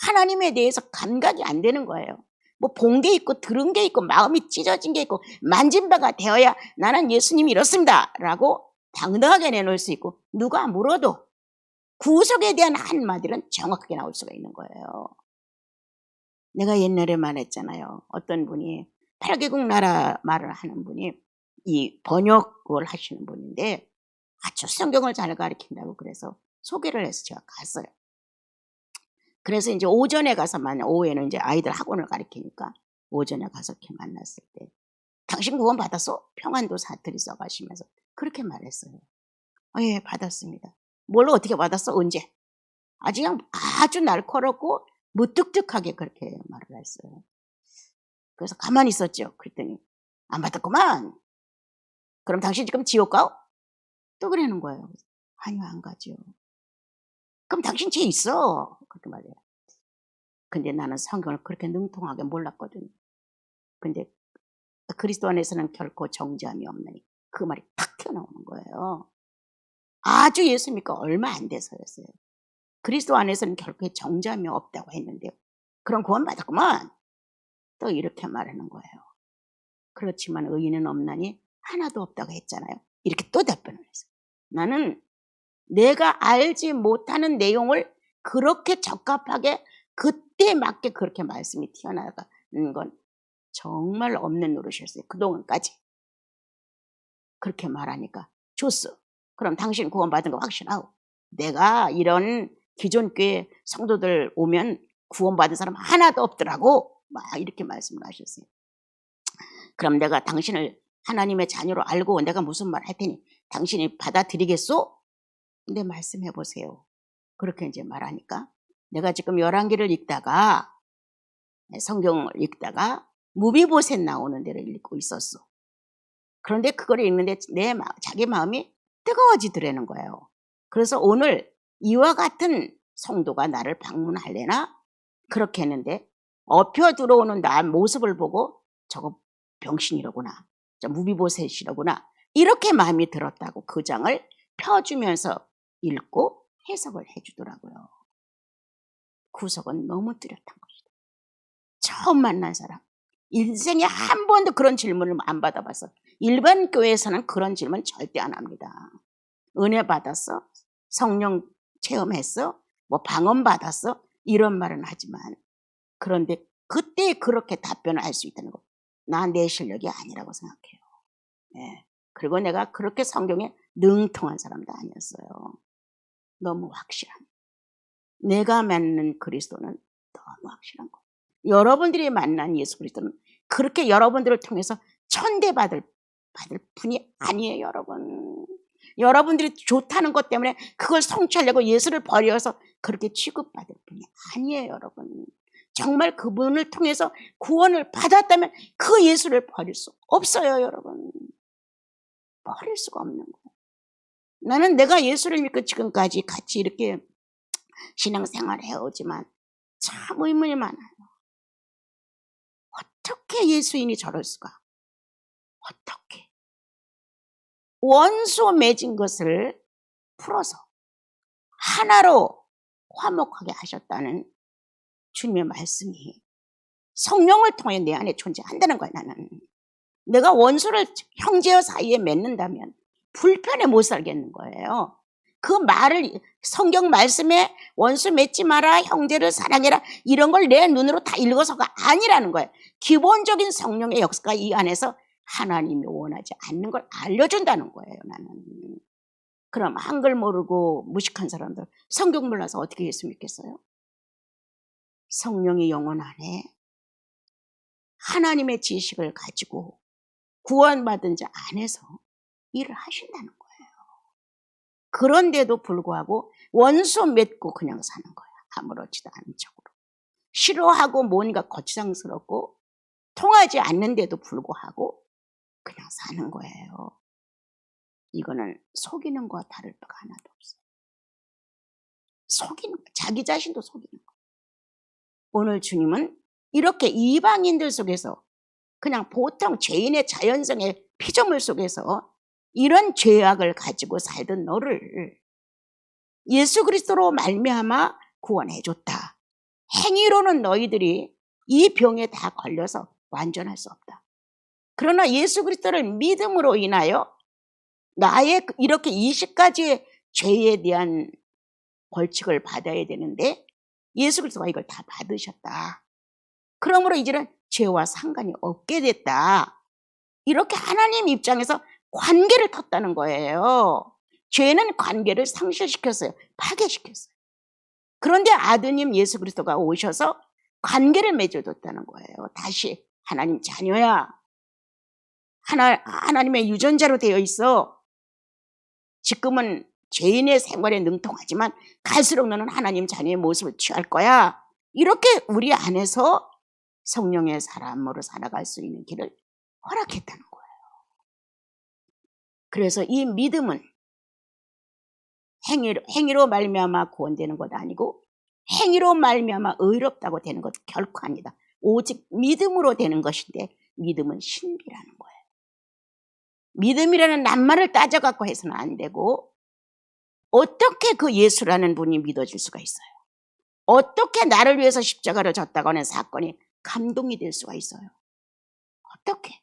하나님에 대해서 감각이 안 되는 거예요. 뭐 본 게 있고 들은 게 있고 마음이 찢어진 게 있고 만진 바가 되어야 나는 예수님이 이렇습니다 라고 당당하게 내놓을 수 있고, 누가 물어도 구속에 대한 한마디는 정확하게 나올 수가 있는 거예요. 내가 옛날에 말했잖아요. 어떤 분이 8개국 나라 말을 하는 분이 이 번역을 하시는 분인데 아주 성경을 잘 가르친다고 그래서 소개를 해서 제가 갔어요. 그래서 이제 오전에 가서 오후에는 이제 아이들 학원을 가르치니까 오전에 가서 이렇게 만났을 때, 당신 구원 받았어? 평안도 사투리 써가시면서 그렇게 말했어요. 예, 받았습니다. 뭘 어떻게 받았어? 언제? 아주 그냥 아주 날카롭고 무뚝뚝하게 그렇게 말을 했어요. 그래서 가만히 있었죠. 그랬더니 안 받았구만. 그럼 당신 지금 지옥 가? 또 그러는 거예요. 아니요, 안 가죠. 그럼 당신 죄 있어. 그렇게 말해요. 근데 나는 성경을 그렇게 능통하게 몰랐거든요. 근데 그리스도 안에서는 결코 정죄함이 없느니, 그 말이 탁 튀어나오는 거예요. 아주 예수 믿고 얼마 안 돼서였어요. 그리스도 안에서는 결코 정죄함이 없다고 했는데요. 그럼 구원 받았구만. 또 이렇게 말하는 거예요. 그렇지만 의인은 없나니 하나도 없다고 했잖아요. 이렇게 또 답변을 했어요. 나는 내가 알지 못하는 내용을 그렇게 적합하게 그때 맞게 그렇게 말씀이 튀어나가는 건 정말 없는 노릇이었어요. 그동안까지. 그렇게 말하니까 좋소. 그럼 당신 구원받은 거 확신하고, 내가 이런 기존 교회 성도들 오면 구원받은 사람 하나도 없더라고. 막 이렇게 말씀을 하셨어요. 그럼 내가 당신을 하나님의 자녀로 알고 내가 무슨 말 할 테니 당신이 받아들이겠소? 근데 말씀해 보세요. 그렇게 이제 말하니까, 내가 지금 열왕기를 읽다가, 성경을 읽다가 무비보셋 나오는 데를 읽고 있었어. 그런데 그걸 읽는데 자기 마음이 뜨거워지더라는 거예요. 그래서 오늘 이와 같은 성도가 나를 방문할래나? 그렇게 했는데 엎혀 들어오는 나 모습을 보고 저거 병신이로구나, 저 무비보셋이로구나, 이렇게 마음이 들었다고 그 장을 펴주면서 읽고 해석을 해주더라고요. 구속은 너무 뚜렷한 것이다. 처음 만난 사람, 인생에 한 번도 그런 질문을 안 받아봤어. 일반 교회에서는 그런 질문 절대 안 합니다. 은혜 받았어? 성령 체험했어? 뭐 방언 받았어? 이런 말은 하지만, 그런데 그때 그렇게 답변을 할 수 있다는 거, 나 내 실력이 아니라고 생각해요. 네. 그리고 내가 그렇게 성경에 능통한 사람도 아니었어요. 너무 확실한, 내가 만난 그리스도는 너무 확실한 거. 여러분들이 만난 예수 그리스도는 그렇게 여러분들을 통해서 천대받을 취급받을 분이 아니에요, 여러분. 여러분들이 좋다는 것 때문에 그걸 성취하려고 예수를 버려서 그렇게 취급받을 분이 아니에요, 여러분. 정말 그분을 통해서 구원을 받았다면 그 예수를 버릴 수 없어요, 여러분. 버릴 수가 없는 거예요. 나는 내가 예수를 믿고 지금까지 같이 이렇게 신앙생활을 해오지만 참 의문이 많아요. 어떻게 예수인이 저럴 수가? 어떻게? 원수 맺은 것을 풀어서 하나로 화목하게 하셨다는 주님의 말씀이 성령을 통해 내 안에 존재한다는 거야. 나는 내가 원수를 형제여 사이에 맺는다면 불편해 못 살겠는 거예요. 그 말을 성경 말씀에 원수 맺지 마라, 형제를 사랑해라, 이런 걸 내 눈으로 다 읽어서가 아니라는 거예요. 기본적인 성령의 역사가 이 안에서 하나님이 원하지 않는 걸 알려준다는 거예요. 나는. 그럼 한글 모르고 무식한 사람들 성경 몰라서 어떻게 예수 믿겠어요? 성령의 영혼 안에 하나님의 지식을 가지고 구원받은 자 안에서 일을 하신다는 거예요. 그런데도 불구하고 원수 맺고 그냥 사는 거야. 아무렇지도 않은 척으로. 싫어하고 뭔가 거추장스럽고 통하지 않는데도 불구하고 그냥 사는 거예요. 이거는 속이는 거와 다를 바가 하나도 없어요. 속이는 거, 자기 자신도 속이는 거. 오늘 주님은 이렇게 이방인들 속에서 그냥 보통 죄인의 자연성의 피조물 속에서 이런 죄악을 가지고 살던 너를 예수 그리스도로 말미암아 구원해 줬다. 행위로는 너희들이 이 병에 다 걸려서 완전할 수 없다. 그러나 예수 그리스도를 믿음으로 인하여 나의 이렇게 20가지의 죄에 대한 벌칙을 받아야 되는데 예수 그리스도가 이걸 다 받으셨다. 그러므로 이제는 죄와 상관이 없게 됐다. 이렇게 하나님 입장에서 관계를 텄다는 거예요. 죄는 관계를 상실시켰어요. 파괴시켰어요. 그런데 아드님 예수 그리스도가 오셔서 관계를 맺어줬다는 거예요. 다시 하나님 자녀야. 하나님의 유전자로 되어 있어. 지금은 죄인의 생활에 능통하지만 갈수록 너는 하나님 자녀의 모습을 취할 거야. 이렇게 우리 안에서 성령의 사람으로 살아갈 수 있는 길을 허락했다는 거예요. 그래서 이 믿음은 행위로 말미암아 구원되는 것 아니고 행위로 말미암아 의롭다고 되는 것 결코 아니다. 오직 믿음으로 되는 것인데 믿음은 신비라는 거예요. 믿음이라는 낱말을 따져갖고 해서는 안 되고 어떻게 그 예수라는 분이 믿어질 수가 있어요? 어떻게 나를 위해서 십자가를 졌다고 하는 사건이 감동이 될 수가 있어요? 어떻게?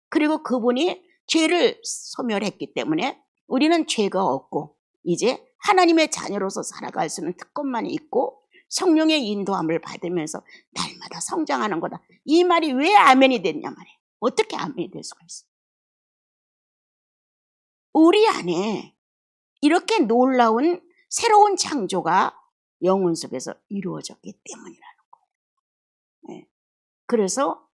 그리고 그분이 죄를 소멸했기 때문에 우리는 죄가 없고 이제 하나님의 자녀로서 살아갈 수 있는 특권만 있고 성령의 인도함을 받으면서 날마다 성장하는 거다. 이 말이 왜 아멘이 됐냐 말이에요. 어떻게 아멘이 될 수가 있어요? 우리 안에 이렇게 놀라운 새로운 창조가 영혼 속에서 이루어졌기 때문이라는 거예요. 네. 그래서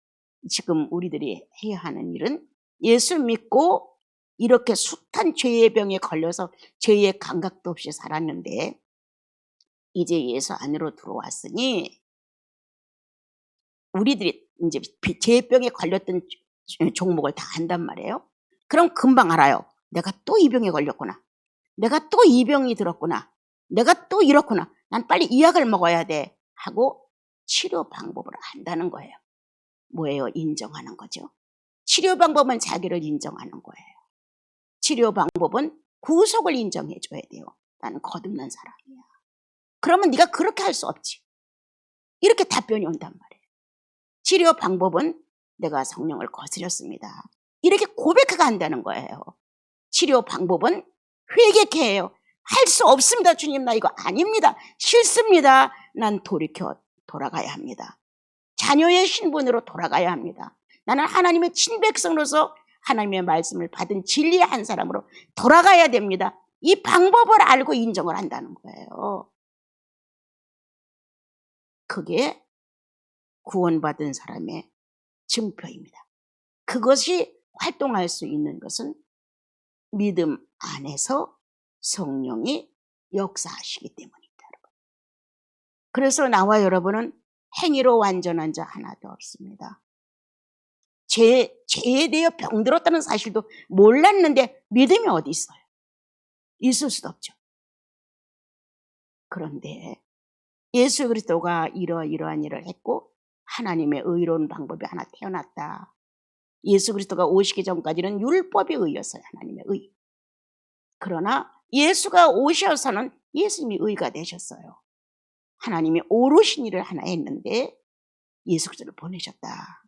지금 우리들이 해야 하는 일은 예수 믿고 이렇게 숱한 죄의 병에 걸려서 죄의 감각도 없이 살았는데 이제 예수 안으로 들어왔으니 우리들이 이제 죄병에 걸렸던 종목을 다 안단 말이에요. 그럼 금방 알아요. 내가 또 이 병에 걸렸구나. 내가 또 이 병이 들었구나. 내가 또 이렇구나. 난 빨리 이 약을 먹어야 돼 하고 치료 방법을 안다는 거예요. 뭐예요? 인정하는 거죠. 치료 방법은 자기를 인정하는 거예요. 치료 방법은 구속을 인정해 줘야 돼요. 나는 거듭난 사람이야. 그러면 네가 그렇게 할 수 없지. 이렇게 답변이 온단 말이에요. 치료 방법은 내가 성령을 거스렸습니다. 이렇게 고백해 간다는 거예요. 치료 방법은 회개케 해요. 할 수 없습니다. 주님, 나 이거 아닙니다. 싫습니다. 난 돌아가야 합니다. 자녀의 신분으로 돌아가야 합니다. 나는 하나님의 친백성으로서 하나님의 말씀을 받은 진리의 한 사람으로 돌아가야 됩니다. 이 방법을 알고 인정을 한다는 거예요. 그게 구원받은 사람의 증표입니다. 그것이 활동할 수 있는 것은 믿음 안에서 성령이 역사하시기 때문입니다. 그래서 나와 여러분은 행위로 완전한 자 하나도 없습니다. 죄에 대해 병들었다는 사실도 몰랐는데 믿음이 어디 있어요? 있을 수도 없죠. 그런데 예수 그리스도가 이러한 일을 했고 하나님의 의로운 방법이 하나 태어났다. 예수 그리스도가 오시기 전까지는 율법에 의였어요. 하나님의 의. 그러나 예수가 오셔서는 예수님이 의가 되셨어요. 하나님이 오르신 일을 하나 했는데 예수 그리스도를 보내셨다.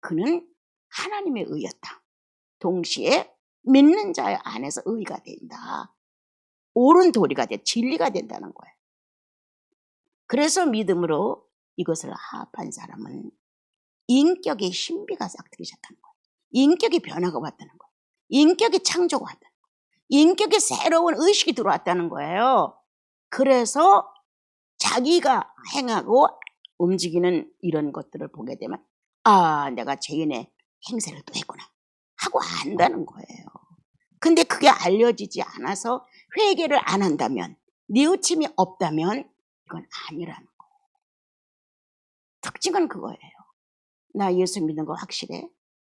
그는 하나님의 의였다. 동시에 믿는 자 안에서 의가 된다. 옳은 도리가 돼 진리가 된다는 거예요. 그래서 믿음으로 이것을 합한 사람은 인격의 신비가 싹트기 시작하는 거예요. 인격의 변화가 왔다는 거예요. 인격의 창조가 왔다는 거예요. 인격의 새로운 의식이 들어왔다는 거예요. 그래서 자기가 행하고 움직이는 이런 것들을 보게 되면 내가 죄인의 행세를 또 했구나 하고 안다는 거예요. 근데 그게 알려지지 않아서 회개를 안 한다면, 뉘우침이 없다면 이건 아니라는 거예요. 특징은 그거예요. 나 예수 믿는 거 확실해?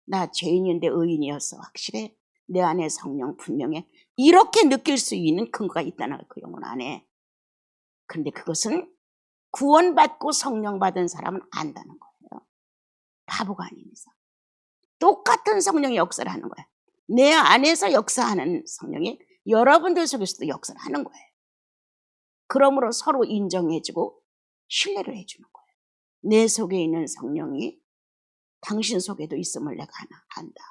나 죄인인데 의인이었어 확실해? 내 안에 성령 분명해? 이렇게 느낄 수 있는 근거가 있다는 거예요. 그 영혼 안에. 그런데 그것은 구원받고 성령 받은 사람은 안다는 거예요. 바보가 아닌 이상. 똑같은 성령이 역사를 하는 거예요. 내 안에서 역사하는 성령이 여러분들 속에서도 역사를 하는 거예요. 그러므로 서로 인정해주고 신뢰를 해주는 거예요. 내 속에 있는 성령이 당신 속에도 있음을 내가 안다.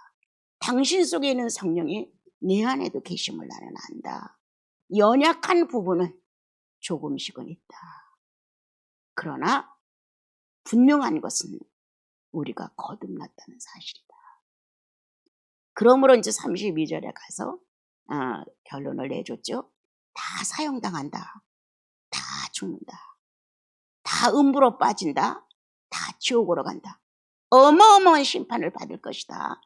당신 속에 있는 성령이 내 안에도 계심을 나는 안다. 연약한 부분은 조금씩은 있다. 그러나 분명한 것은 우리가 거듭났다는 사실이다. 그러므로 이제 32절에 가서 결론을 내줬죠. 다 사형당한다. 다 죽는다. 다 음부로 빠진다. 다 지옥으로 간다. 어마어마한 심판을 받을 것이다.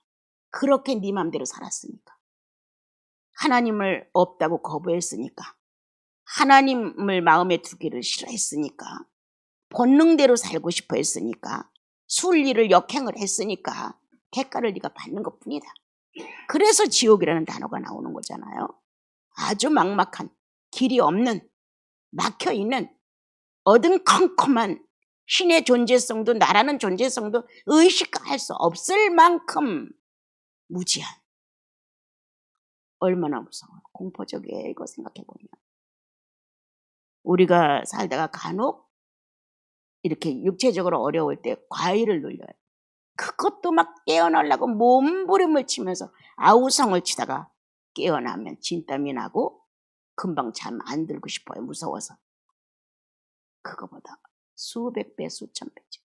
그렇게 네 맘대로 살았으니까. 하나님을 없다고 거부했으니까. 하나님을 마음에 두기를 싫어했으니까. 본능대로 살고 싶어 했으니까. 순리를 역행을 했으니까 대가를 네가 받는 것뿐이다. 그래서 지옥이라는 단어가 나오는 거잖아요. 아주 막막한, 길이 없는, 막혀있는 어둠컴컴한 신의 존재성도 나라는 존재성도 의식할 수 없을 만큼 무지한, 얼마나 무서워요. 공포적이에요. 이거 생각해보면. 우리가 살다가 간혹 이렇게 육체적으로 어려울 때 과일을 눌려요. 그것도 막 깨어나려고 몸부림을 치면서 아우성을 치다가 깨어나면 진땀이 나고 금방 잠 안 들고 싶어요. 무서워서. 그거보다 수백 배, 수천 배죠.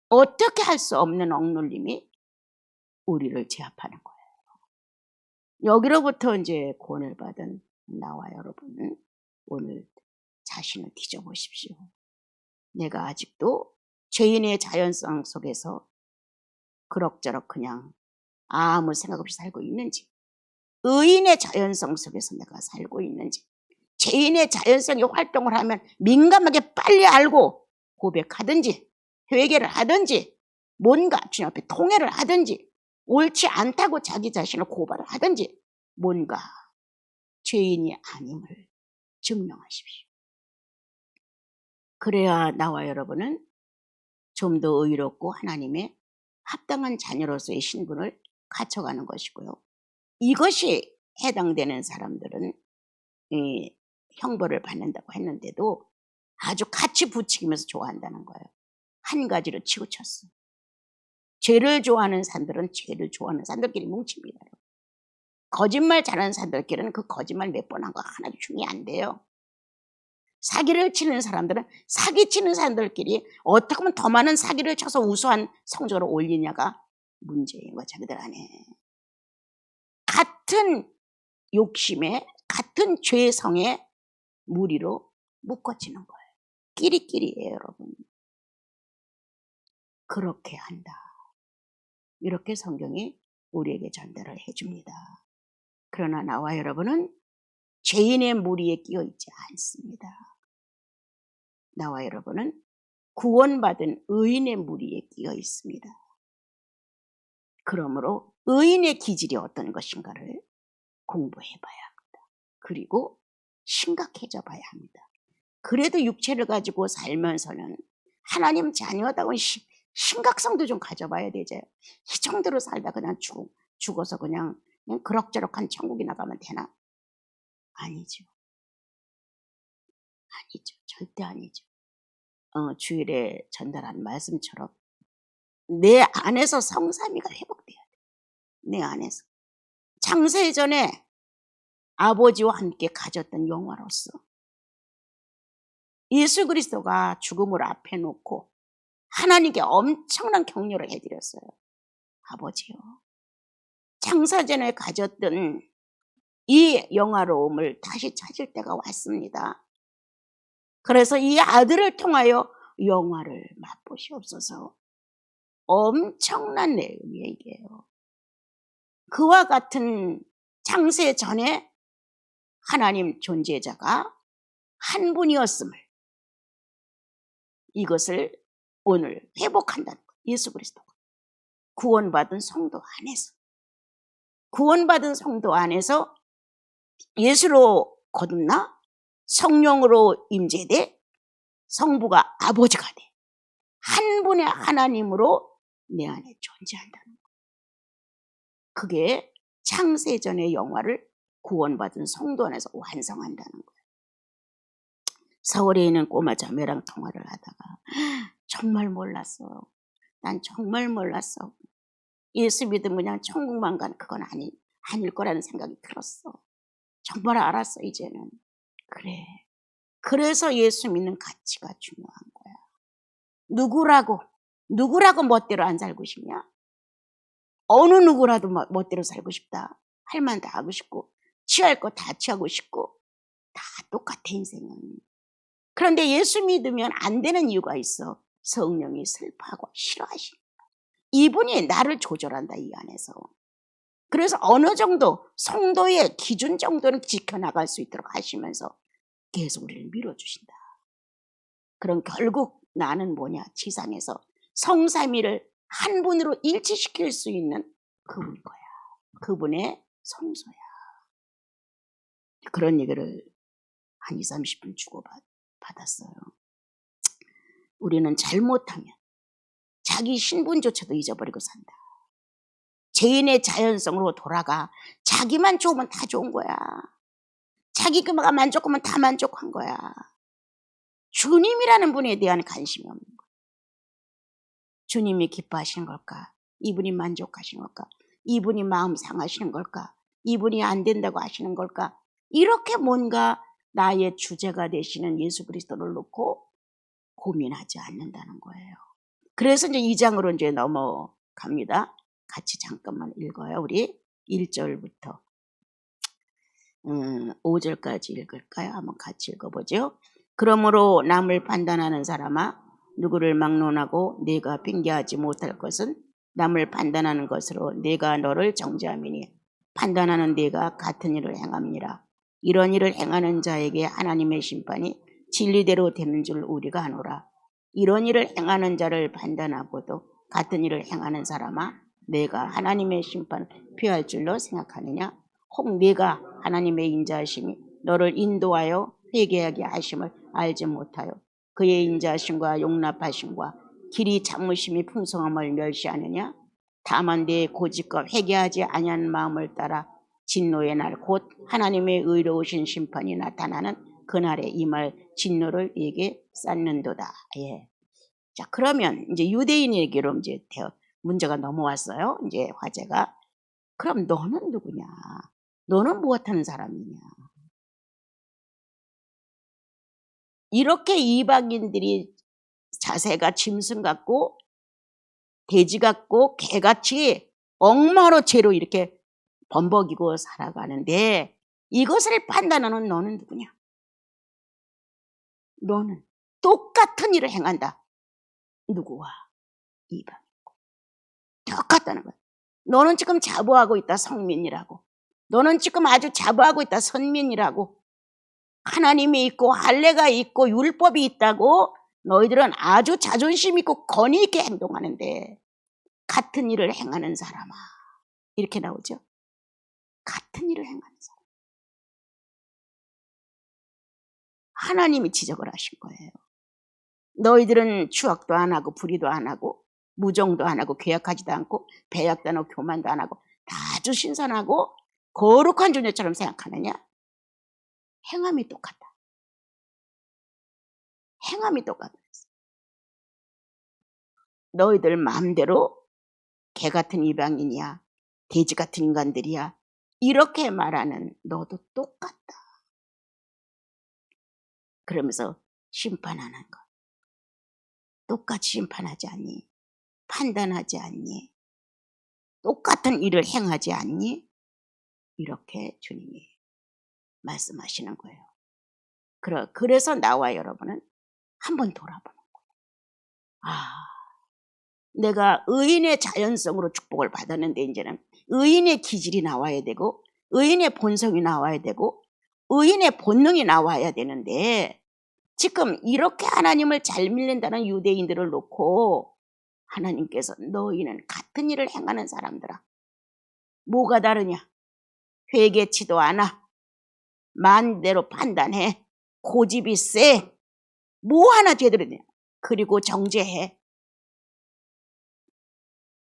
어떻게 할 수 없는 억눌림이 우리를 제압하는 거예요. 여기로부터 이제 구원을 받은 나와 여러분은 오늘 자신을 뒤져보십시오. 내가 아직도 죄인의 자연성 속에서 그럭저럭 그냥 아무 생각 없이 살고 있는지, 의인의 자연성 속에서 내가 살고 있는지, 죄인의 자연성이 활동을 하면 민감하게 빨리 알고 고백하든지 회개를 하든지 뭔가 주님 앞에 통회를 하든지 옳지 않다고 자기 자신을 고발을 하든지 뭔가 죄인이 아님을 증명하십시오. 그래야 나와 여러분은 좀 더 의롭고 하나님의 합당한 자녀로서의 신분을 갖춰가는 것이고요. 이것이 해당되는 사람들은 이 형벌을 받는다고 했는데도 아주 같이 부추기면서 좋아한다는 거예요. 한 가지로 치우쳤어. 죄를 좋아하는 사람들은 죄를 좋아하는 사람들끼리 뭉칩니다. 거짓말 잘하는 사람들끼리는 그 거짓말 몇 번 한 거 하나도 중요 안 돼요. 사기를 치는 사람들은 사기치는 사람들끼리 어떻게 하면 더 많은 사기를 쳐서 우수한 성적을 올리냐가 문제인 거야. 자기들 안에. 같은 욕심에 같은 죄성에 무리로 묶어지는 거예요. 끼리끼리예요, 여러분. 그렇게 한다. 이렇게 성경이 우리에게 전달을 해줍니다. 그러나 나와 여러분은 죄인의 무리에 끼어 있지 않습니다. 나와 여러분은 구원받은 의인의 무리에 끼어 있습니다. 그러므로 의인의 기질이 어떤 것인가를 공부해 봐야 합니다. 그리고 심각해져 봐야 합니다. 그래도 육체를 가지고 살면서는 하나님 자녀다운 심각성도 좀 가져봐야 되죠. 이 정도로 살다 그냥 죽어서 그냥 그럭저럭한 천국에 나가면 되나? 아니죠. 아니죠. 절대 아니죠. 주일에 전달한 말씀처럼 내 안에서 성삼위가 회복돼야 돼. 내 안에서. 창세 전에 아버지와 함께 가졌던 영화로서 예수 그리스도가 죽음을 앞에 놓고 하나님께 엄청난 격려를 해드렸어요. 아버지요. 창세 전에 가졌던 이 영화로움을 다시 찾을 때가 왔습니다. 그래서 이 아들을 통하여 영화를 맛보시옵소서. 엄청난 내용이에요, 이게요. 그와 같은 창세 전에 하나님 존재자가 한 분이었음을, 이것을 오늘 회복한다는 거예요. 예수 그리스도가 구원받은 성도 안에서, 구원받은 성도 안에서 예수로 거듭나 성령으로 임재돼 성부가 아버지가 돼 한 분의 하나님으로 내 안에 존재한다는 거예요. 그게 창세전의 영화를 구원받은 성도 안에서 완성한다는 거예요. 서울에 있는 꼬마 자매랑 통화를 하다가 정말 몰랐어. 난 정말 몰랐어. 예수 믿으면 그냥 천국만 가는 그건 아닐 거라는 생각이 들었어. 정말 알았어 이제는. 그래. 그래서 예수 믿는 가치가 중요한 거야. 누구라고 멋대로 안 살고 싶냐? 어느 누구라도 멋대로 살고 싶다. 할 만 다 하고 싶고 취할 거 다 취하고 싶고 다 똑같아 인생은. 그런데 예수 믿으면 안 되는 이유가 있어. 성령이 슬퍼하고 싫어하시는 거야. 이분이 나를 조절한다 이 안에서. 그래서 어느 정도 성도의 기준 정도는 지켜나갈 수 있도록 하시면서 계속 우리를 밀어주신다. 그럼 결국 나는 뭐냐? 지상에서 성삼위를 한 분으로 일치시킬 수 있는 그분인 거야. 그분의 성소야. 그런 얘기를 한 20-30분 주고받았어요. 우리는 잘못하면 자기 신분조차도 잊어버리고 산다. 죄인의 자연성으로 돌아가. 자기만 좋으면 다 좋은 거야. 자기가 만족하면 다 만족한 거야. 주님이라는 분에 대한 관심이 없는 거야. 주님이 기뻐하시는 걸까? 이분이 만족하시는 걸까? 이분이 마음 상하시는 걸까? 이분이 안 된다고 하시는 걸까? 이렇게 뭔가 나의 주제가 되시는 예수 그리스도를 놓고 고민하지 않는다는 거예요. 그래서 이제 2장으로 이제 넘어갑니다. 같이 잠깐만 읽어요. 우리 1절부터 5절까지 읽을까요? 한번 같이 읽어보죠. 그러므로 남을 판단하는 사람아, 누구를 막론하고 네가 핑계하지 못할 것은 남을 판단하는 것으로 네가 너를 정죄함이니 판단하는 네가 같은 일을 행함이니라. 이런 일을 행하는 자에게 하나님의 심판이 진리대로 되는 줄 우리가 아노라. 이런 일을 행하는 자를 판단하고도 같은 일을 행하는 사람아, 내가 하나님의 심판을 피할 줄로 생각하느냐? 혹 네가 하나님의 인자하심이 너를 인도하여 회개하게 하심을 알지 못하여 그의 인자하심과 용납하심과 길이 참으심이 풍성함을 멸시하느냐? 다만 네 고집과 회개하지 아니한 마음을 따라 진노의 날 곧 하나님의 의로우신 심판이 나타나는 그날에 이 말 진노를 네게 쌓는도다. 예. 자, 그러면 이제 유대인에게로 이제 문제가 넘어왔어요. 이제 화제가. 그럼 너는 누구냐? 너는 무엇하는 사람이냐? 이렇게 이방인들이 자세가 짐승 같고 돼지 같고 개같이 엉망으로 죄로 이렇게 범벅이고 살아가는데 이것을 판단하는 너는 누구냐? 너는 똑같은 일을 행한다. 누구와? 이방인이고. 똑같다는 거야. 너는 지금 자부하고 있다, 성민이라고. 너는 지금 아주 자부하고 있다, 선민이라고. 하나님이 있고 할례가 있고 율법이 있다고 너희들은 아주 자존심 있고 권위 있게 행동하는데 같은 일을 행하는 사람아. 이렇게 나오죠. 같은 일을 행하는 사람. 하나님이 지적을 하신 거예요. 너희들은 추악도 안 하고 불의도 안 하고 무정도 안 하고 괴악하지도 않고 배약도 안 하고 교만도 안 하고 다 아주 신선하고 거룩한 존재처럼 생각하느냐? 행함이 똑같다. 행함이 똑같다. 너희들 마음대로 개 같은 이방인이야, 돼지 같은 인간들이야, 이렇게 말하는 너도 똑같다. 그러면서 심판하는 것. 똑같이 심판하지 않니? 판단하지 않니? 똑같은 일을 행하지 않니? 이렇게 주님이 말씀하시는 거예요. 그래서 나와 여러분은 한번 돌아보는 거예요. 아, 내가 의인의 자연성으로 축복을 받았는데 이제는 의인의 기질이 나와야 되고 의인의 본성이 나와야 되고 의인의 본능이 나와야 되는데 지금 이렇게 하나님을 잘 믿는다는 유대인들을 놓고 하나님께서 너희는 같은 일을 행하는 사람들아. 뭐가 다르냐? 회개치도 않아. 마음대로 판단해. 고집이 세. 뭐 하나 제대로 돼. 그리고 정죄해.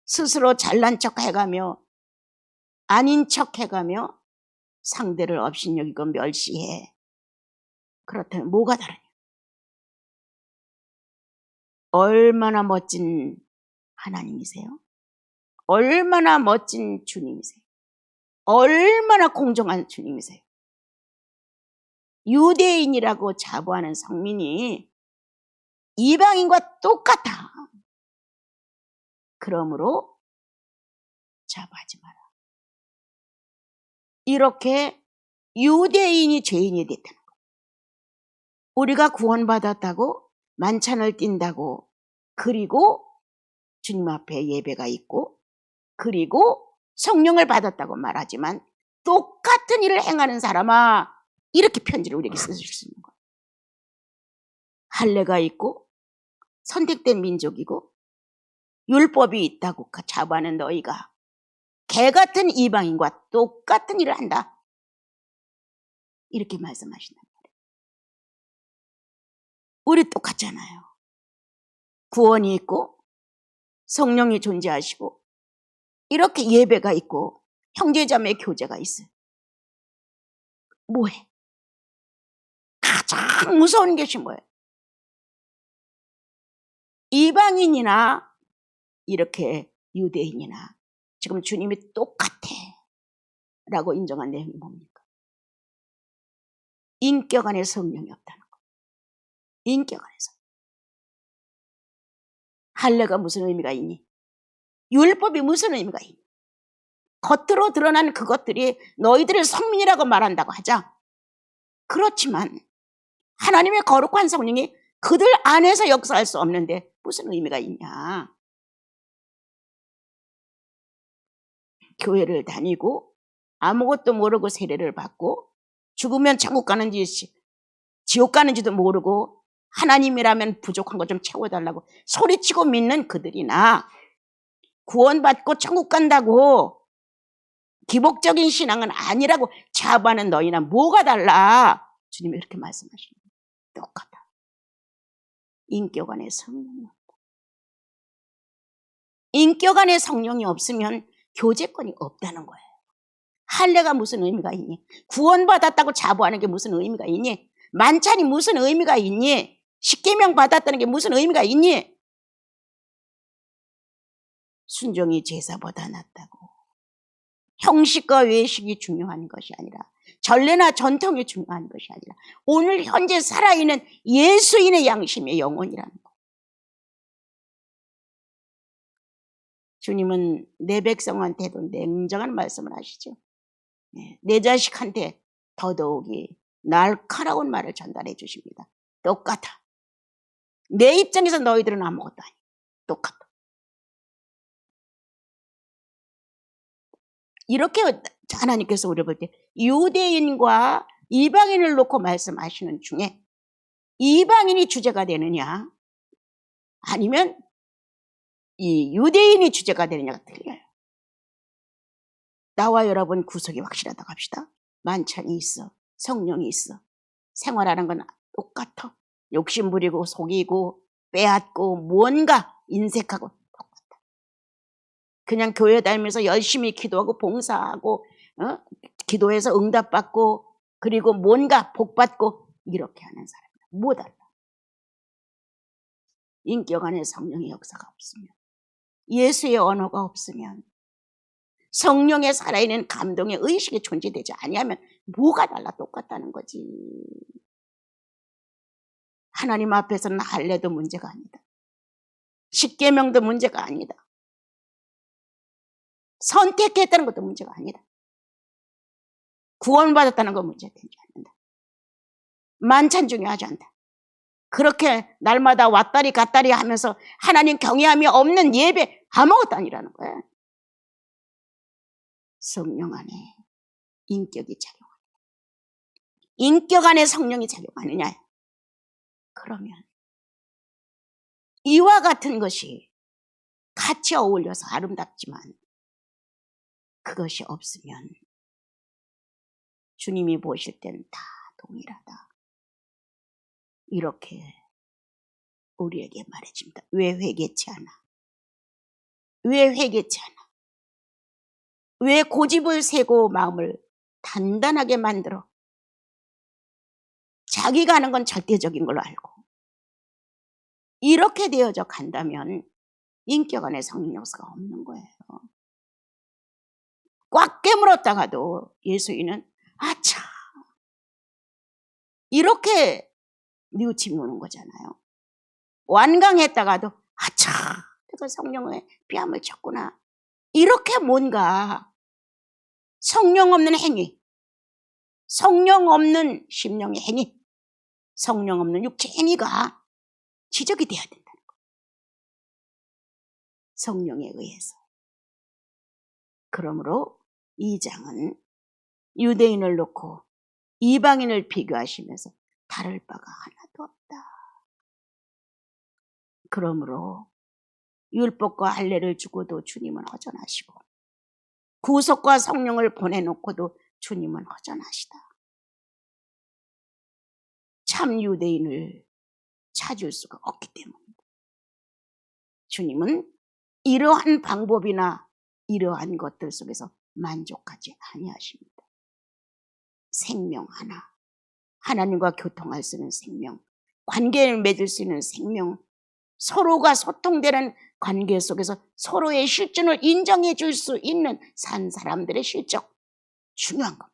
스스로 잘난 척 해가며 아닌 척 해가며 상대를 업신여기고 멸시해. 그렇다면 뭐가 다르냐? 얼마나 멋진 하나님이세요? 얼마나 멋진 주님이세요? 얼마나 공정한 주님이세요? 유대인이라고 자부하는 성민이 이방인과 똑같아. 그러므로 자부하지 마라. 이렇게 유대인이 죄인이 됐다는 거예요. 우리가 구원받았다고 만찬을 띈다고 그리고 주님 앞에 예배가 있고 그리고 성령을 받았다고 말하지만 똑같은 일을 행하는 사람아, 이렇게 편지를 우리에게 쓰실 수 있는 거예요. 할례가 있고 선택된 민족이고 율법이 있다고 자부하는 너희가 개 같은 이방인과 똑같은 일을 한다. 이렇게 말씀하신단 말이에요. 우리 똑같잖아요. 구원이 있고 성령이 존재하시고 이렇게 예배가 있고 형제자매 교제가 있어요. 뭐해? 가장 무서운 것이 뭐예요? 이방인이나 이렇게 유대인이나 지금 주님이 똑같아 라고 인정한 내용이 뭡니까? 인격 안에 성령이 없다는 거. 인격 안에서. 할례가 무슨 의미가 있니? 율법이 무슨 의미가 있니? 겉으로 드러난 그것들이 너희들을 성민이라고 말한다고 하자. 그렇지만 하나님의 거룩한 성령이 그들 안에서 역사할 수 없는데 무슨 의미가 있냐? 교회를 다니고 아무것도 모르고 세례를 받고 죽으면 천국 가는지 지옥 가는지도 모르고 하나님이라면 부족한 거 좀 채워달라고 소리치고 믿는 그들이나 구원받고 천국 간다고 기복적인 신앙은 아니라고 자부하는 너희나 뭐가 달라? 주님이 그렇게 말씀하십니다. 똑같아. 인격 안에 성령이 없다. 인격 안에 성령이 없으면 교제권이 없다는 거예요. 할례가 무슨 의미가 있니? 구원받았다고 자부하는 게 무슨 의미가 있니? 만찬이 무슨 의미가 있니? 십계명 받았다는 게 무슨 의미가 있니? 순종이 제사보다 낫다고. 형식과 외식이 중요한 것이 아니라 전례나 전통이 중요한 것이 아니라 오늘 현재 살아있는 예수인의 양심의 영혼이라는 거. 주님은 내 백성한테도 냉정한 말씀을 하시죠. 내 자식한테 더더욱이 날카로운 말을 전달해 주십니다. 똑같아. 내 입장에서 너희들은 아무것도 아니야. 똑같아. 이렇게 하나님께서 우리를 볼 때 유대인과 이방인을 놓고 말씀하시는 중에 이방인이 주제가 되느냐 아니면 이 유대인이 주제가 되느냐가 틀려요. 나와 여러분 구속이 확실하다고 합시다. 만찬이 있어. 성령이 있어. 생활하는 건 똑같아. 욕심 부리고 속이고 빼앗고 뭔가 인색하고 똑같아. 그냥 교회 다니면서 열심히 기도하고 봉사하고 기도해서 응답받고 그리고 뭔가 복받고 이렇게 하는 사람이다. 뭐 달라. 인격 안에 성령의 역사가 없으면 예수의 언어가 없으면 성령의 살아있는 감동의 의식이 존재되지 아니하면 뭐가 달라 똑같다는 거지. 하나님 앞에서는 할례도 문제가 아니다. 십계명도 문제가 아니다. 선택했다는 것도 문제가 아니다. 구원받았다는 건 문제되지 않는다. 만찬 중요하지 않다. 그렇게 날마다 왔다리 갔다리 하면서 하나님 경외함이 없는 예배 아무것도 아니라는 거야. 성령 안에 인격이 작용하느냐. 인격 안에 성령이 작용하느냐. 그러면 이와 같은 것이 같이 어울려서 아름답지만 그것이 없으면 주님이 보실 때는 다 동일하다. 이렇게 우리에게 말해줍니다. 왜 회개치 않아? 왜 회개치 않아? 왜 고집을 세고 마음을 단단하게 만들어? 자기가 하는 건 절대적인 걸로 알고 이렇게 되어져 간다면 인격 안에 성령 역사가 없는 거예요. 꽉 깨물었다가도 예수인은 아차 이렇게 뉘우침이 오는 거잖아요. 완강했다가도 아차 내가 성령의 뺨을 쳤구나. 이렇게 뭔가 성령 없는 행위, 성령 없는 심령의 행위, 성령 없는 육체 행위가 지적이 돼야 된다는 거예요. 성령에 의해서. 그러므로 이 장은 유대인을 놓고 이방인을 비교하시면서 다를 바가 하나도 없다. 그러므로 율법과 할례를 주고도 주님은 허전하시고 구속과 성령을 보내놓고도 주님은 허전하시다. 참 유대인을 찾을 수가 없기 때문입니다. 주님은 이러한 방법이나 이러한 것들 속에서 만족하지 아니하십니다. 생명 하나, 하나님과 교통할 수 있는 생명, 관계를 맺을 수 있는 생명, 서로가 소통되는 관계 속에서 서로의 실존을 인정해 줄 수 있는 산 사람들의 실적, 중요한 겁니다.